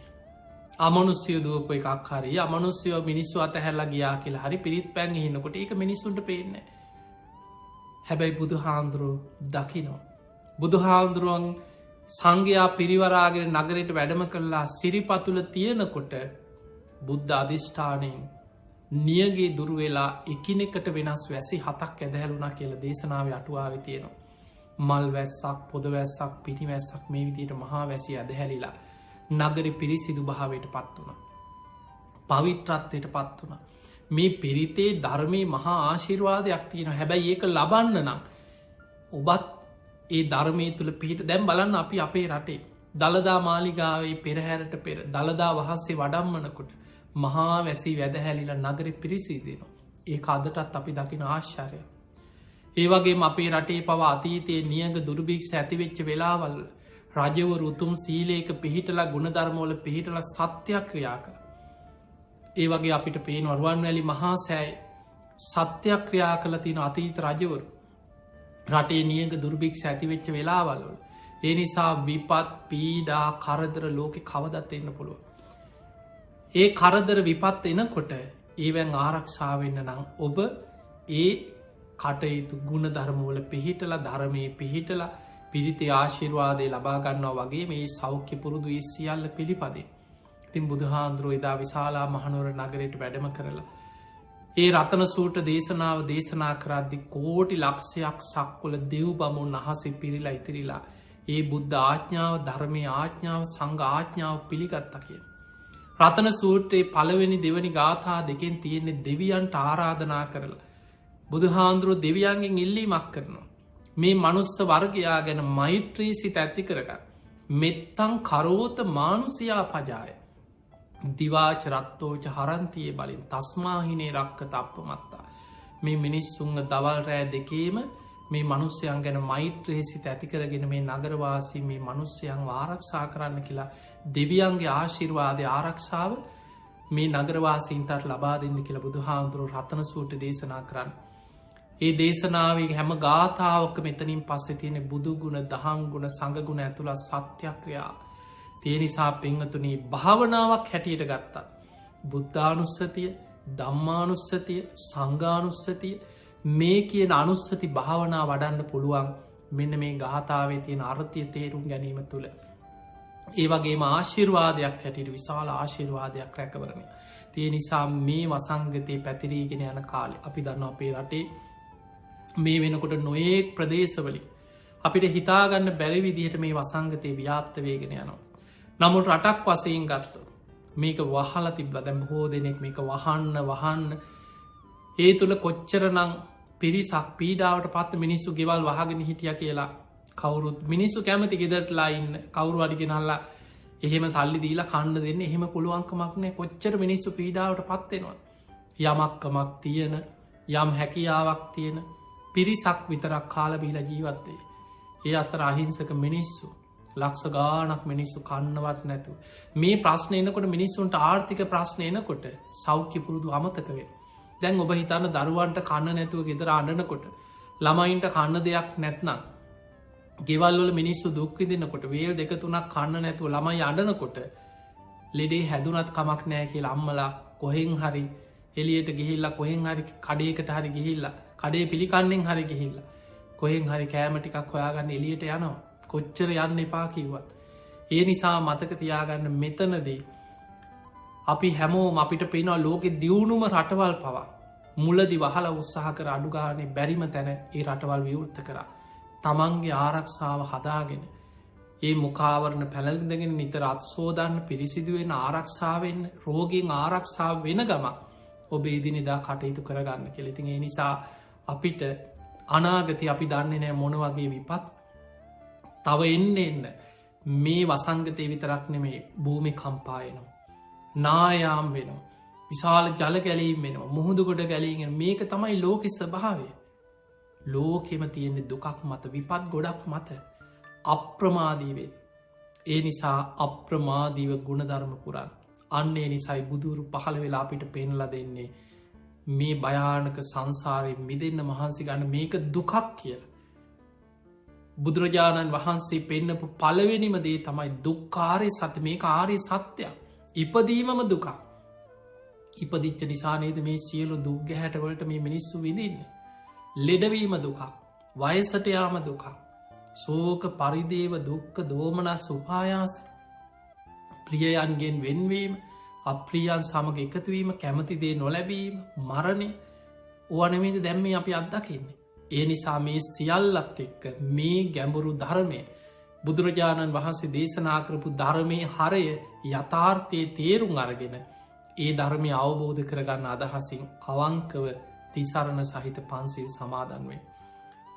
අමනුස්්‍යය දුවප එකක් හරි අමනුස්්‍යයෝ මිනිස්සු අත හැල්ලා ගියා කියලා හරි පිරිත් පැන් හිනකොට ඒක මිනිස්සුන්ට පේන්නේ. හැබැයි බුදු හාන්දුරුව දකිනෝ. බුදු හාන්දුරුවන් සංඝයා පිරිවරාගෙන නගරයට වැඩම කරලා සිරිපතුල තියෙනකොට බුද්ධ අධිෂ්ඨානයෙන් නියගේ දුරුවෙලා එකිනෙකට වෙනස් වැසි හතක් ඇදහැලුනා කියලා දේශනාව අටුවාව තියෙනවා. මල් වැස්සක් පොද වැස්සක් පිටිවැස්සක් මේ විදියට මහා වැසි ඇදහැලිලා නගර පිරිසිදු භාවයට පත් වුණ. පවිත්‍රත්වයට පත් වුණ. මේ පිරිතේ ධර්මය මහා ආශිර්වාදයක් තියෙන හැබැයි ඒක ලබන්න නම් ඔබත් ඒ ධර්මය තුළ පිහිට දැම් බලන්න අපි අපේ රටේ දළදා මාලිගාවේ පෙරහැරට පෙර දළදා වහන්සේ වඩම්මනකොට මහා වැසි වැදහැලිල නගර පිරිසිදෙනවා. ඒ අදටත් අපි දකින ආශ්චර්ය. ඒවගේ අපේ රටේ පවා අතීතයේ නියග දුර්භික්ෂ ඇතිවෙච්ච වෙලාවල් රජවර උතුම් සීලේක පිහිටලා ගුණධර්මෝල පිහිටල සත්‍යක්‍රියා කර. ඒ වගේ අපිට පේන වරුවන් වැලි මහා සෑයි සත්‍යක්‍රියා කළ තින අතීත රජවරු රටේ නියග දුර්භික්ෂ ඇතිවෙච්ච වෙලාවල්වල. ඒ නිසා විපත් පීඩා කරදර ලෝකෙ කවදත් එන්න පුළුව. ඒ කරදර විපත් එනකොට ඒවැන් ආරක්ෂාවන්න නම් ඔබ ඒ කටයුතු ගුණ ධර්මවල පිහිටල ධර්මය පිහිටල පිරිතේ ආශිර්වාදය ලබාගන්නවා වගේ මේ සෞඛ්‍ය පුරුදු ඒ සියල්ල පිළිපදේ. ඉතින් බුදුහාන්දුරුව එදා විශාලා මහනුවර නගරයට වැඩම කරලා. ඒ රතන සූට දේශනාව දේශනා කරද්දි කෝටි ලක්ෂයක් සක්වල දෙව් බමුන් අහසි පිරිලා ඉතිරිලා ඒ බුද්ධ ආඥාව ධර්මය ආඥාව සංඝ ආඥාව පිළිගත්ත කිය. රතන සූට්‍රයේ පළවෙනි දෙවනි ගාථා දෙකෙන් තියෙන්නේ දෙවියන්ට ආරාධනා කරලා. බුදුහාන්දුරුව දෙවියන්ගෙන් ඉල්ලීමක් කරනවා. මේ මනුස්ස වර්ගයා ගැන මෛත්‍රී සිත ඇති කරගන්න. මෙත්තං කරෝත මානුසියා පජාය. දිවාච රත්තෝච හරන්තියේ බලින් තස්මාහිනේ රක්ක තප්ප මත්තා. මේ මිනිස්සුන්ග දවල් රෑ දෙකේම මේ මනුස්්‍යයන් ගැන මෛත්‍රයේ සිත ඇතිකරගෙන මේ නගරවාසී මේ මනුස්්‍යයන් ආරක්ෂා කරන්න කියලා දෙවියන්ගේ ආශිර්වාදය ආරක්ෂාව මේ නගරවාසීන්ටත් ලබා දෙන්න කියලා බුදු හාමුදුරුව රතන සූට දේශනා කරන්න. ඒ දේශනාවේ හැම ගාථාවක මෙතනින් පස්සෙ තියෙන බුදුගුණ දහංගුණ සඟගුණ ඇතුළත් සත්‍යක්‍රයා. තිය නිසා පෙංහතුනී භාවනාවක් හැටියට ගත්තා. බුද්ධානුස්සතිය දම්මානුස්සතිය සංගානුස්සතිය මේ කියන අනුස්සති භාවනා වඩන්න පුළුවන් මෙන්න මේ ගාථාවේ තියෙන අර්ථය තේරුම් ගැනීම තුළ. ඒ වගේම ආශිර්වාදයක් හැටියට විශාල ආශිර්වාදයක් රැකවරණය. තිය නිසා මේ වසංගතය පැතිරීගෙන යන කාලෙ අපි දන්න අපේ රටේ මේ වෙනකොට නොයෙක් ප්‍රදේශවලි අපිට හිතාගන්න බැරි විදිහට මේ වසංගතය ව්‍යාප්ත වේගෙන යනවා. නමුත් රටක් වසයෙන් ගත්ත මේක වහල තිබ්ල දැම් හෝ දෙනෙක් මේක වහන්න ඒ තුළ කොච්චරනං පිරිසක් පීඩාවට පත් මිනිස්සු ගෙවල් වහගෙන හිටිය කියලා කවුරුත් මිනිස්සු කැමති ගෙදරටලා ඉන්න කවුරු අඩිගෙනල්ලා එහෙම සල්ලි දීලා කණ්ඩ දෙන්න එහෙම පුළුවන්කමක්නෑ කොච්චර මිනිස්සු පීඩාවට පත්වෙනවා. යමක්කමක් තියෙන යම් හැකියාවක් තියෙන පිරිසක් විතරක් කාල බීල ජීවත්තේ. ඒ අතර අහිංසක මිනිස්සු ලක්ෂ ගානක් මිනිස්සු කන්නවත් නැතු. මේ ප්‍රශ්න එනකොට මිනිස්සුන්ට ආර්ථික ප්‍රශ්න එනකොට සෞඛ්‍ය පුරුදු අමතකවේ. දැන් ඔබ හිතන්න දරුවන්ට කන්න නැතුව ගෙදර අඩනකොට ළමයින්ට කන්න දෙයක් නැත්නම් ගෙවල්වල මිනිස්සු දුක්විදිනකොට වේල් දෙක තුනක් කන්න නැතුව ළමයි අඩනකොට ලෙඩේ හැදුනත් කමක් නෑ කිය අම්මලා කොහෙන් හරි එලියට ගිහිල්ලා කොහෙන් හරි කඩේකට හරි ගිහිල්ලා කඩේ පිළිකන්නෙන් හරි ගිහිල්ලා කොහෙන් හරි කෑමටිකක් හොයාගන්න එලියට යනවා කොච්චර යන්න එපා කිව්වත්. ඒ නිසා මතක තියාගන්න මෙතනදී අපි හැමෝම අපිට පේනවා ලෝකෙ දියුණුම රටවල් පවා මුලදි වහල උත්සාහ කර අඩුගානේ බැරිම තැන ඒ රටවල් විවෘත්ත කරා. තමන්ගේ ආරක්ෂාව හදාගෙන ඒ මුකාවරණ පැළඳගෙන නිතර අත්සෝදන්න පිරිසිදුවෙන් ආරක්ෂාවෙන් රෝගෙන් ආරක්ෂාව වෙන ගම ඔබ ඉදිනිදා කටයුතු කරගන්න කෙලෙතින් ඒ නිසා අපිට අනාගති අපි දන්නේ නෑ මොන වගේ විපත් තව එන්න මේ වසංගතය විතරක් නෙමේ භූමි කම්පායනවා. නායාම් වෙනවා. විශාල ජල ගැලීම් වෙනවා. මුහුදුගොඩ ගැලීගෙන මේක තමයි ලෝකෙ ස්වභාවය. ලෝකෙම තියෙන්නේ දුකක් මත විපත් ගොඩක් මත අප්‍රමාදීවේ. ඒ නිසා අප්‍රමාදීව ගුණධර්ම පුරන්. අන්නේ නිසයි බුදුරු පහළ වෙලා අපිට පෙන්ල දෙන්නේ මේ භයානක සංසාරයෙන් මිදන්න මහන්සි ගන්න මේක දුකක් කියලා. බුදුරජාණන් වහන්සේ පෙන්නපු පළවෙනිම දේ තමයි දුක්කාරය සත මේ ආරය සත්‍යයක්. ඉපදීමම දුකක්. ඉපදිච්ච නිසානේද මේ සියලු දුක්ග හැටවලට මේ මිනිස්සු විඳන්න. ලෙඩවීම දුකක්. වයසටයාම දුකක්. සෝක පරිදේව දුක්ක දෝමනස් උපායාස ප්‍රියයන්ගෙන් වෙන්වීම අප්‍රියන් සමඟ එකතුවීම කැමතිදේ නොලැබීම මරණය ඕනමේද දැම්මේ අපි අත්දකින්නේ. ඒ නිසා මේ සියල්ලත් එක්ක මේ ගැඹුරු ධර්මය බුදුරජාණන් වහන්සේ දේශනා කරපු ධර්මය හරය යථාර්ථයේ තේරුම් අරගෙන ඒ ධර්මය අවබෝධ කරගන්න අදහසින් අවංකව තිසරණ සහිත පන්සිල් සමාදන්වේ.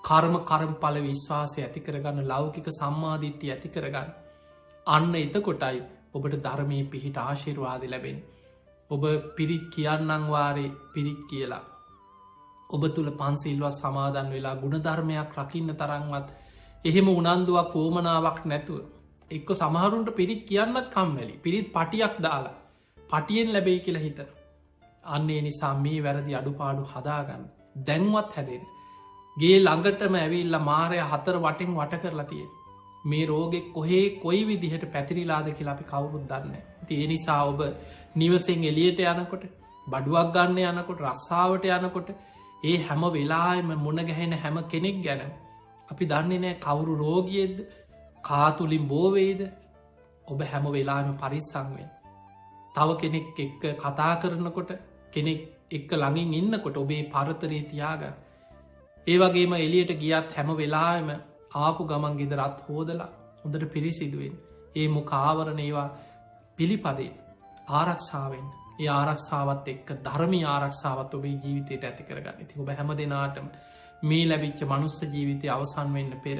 කර්ම කරම්ඵල විශ්වාසය ඇති කරගන්න ලෞකික සම්මාධිට්්‍ය ඇති කරගන්න. අන්න එතකොටයි ඔබට ධර්මය පිහිට ආශිර්වාද ලැබෙන්. ඔබ පිරිත් කියන්නංවාරේ පිරිත් කියලා. ඔබ තුළ පන්සිල්වත් සමාදන් වෙලා ගුණධර්මයක් රකින්න තරන්වත් එහෙම උනන්දුවක් පෝමනාවක් නැතුව. එක්ක සමහරුන්ට පිරිත් කියන්නත් කම්වැලි පිරිත් පටියක් දාලා පටියෙන් ලැබෙයි කියලා හිතන. අන්නේ නිසා මේ වැරදි අඩුපාඩු හදාගන්න දැන්වත් හැදෙන්. ගේ ළඟටම ඇවිල්ල මාරය 4 වටෙන් වට කරලා තිය. මේ රෝගෙ කොහේ කොයි විදිහට පැතිරිලාද කියලා අපි කවුරුත් දන්න. ඒ නිසා ඔබ නිවසෙන් එලියට යනකොට බඩුවක් ගන්න යනකොට රස්සාාවට යනකොට ඒ හැම වෙලාම මුණ ගැහෙන හැම කෙනෙක් ගැන අපි දන්නේ නෑ කවුරු රෝගියෙද කාතුලින් බෝවේද ඔබ හැම වෙලාම පරිස්සංවෙන්. තව කෙනෙක් එක්ක කතා කරනකොට කෙනෙක් එක්ක ළඟින් ඉන්නකොට ඔබේ පරතරේ තියාගන්න. ඒ වගේම එලියට ගියත් හැම වෙලාම ආපු ගමන් ගෙදරත් හෝදලා හොඳට පිරිසිදුවෙන් ඒ මුකාවරණ ඒවා පිළිපදේ ආරක්ෂාවෙන් ඒ ආරක්ෂාවත් එක්ක ධර්මී ආරක්ෂාවත් ඔබේ ජීවිතයට ඇති කරගන්න. ඉතින් ඔබ හැම දෙනාටම මේ ලැබිච්ච මනුස්ස ජීවිතය අවසන් වෙන්න පෙර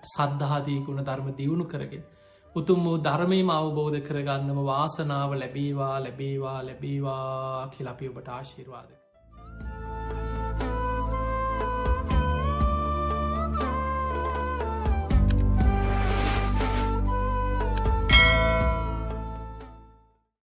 සද්ධාදී ගුණ ධර්ම දියුණු කරගෙන උතුම් වූ ධර්මයම අවබෝධ කරගන්නම වාසනාව ලැබේවා ලැබේවා ලැබේවා කියලා අපි ඔබට ආශිර්වාද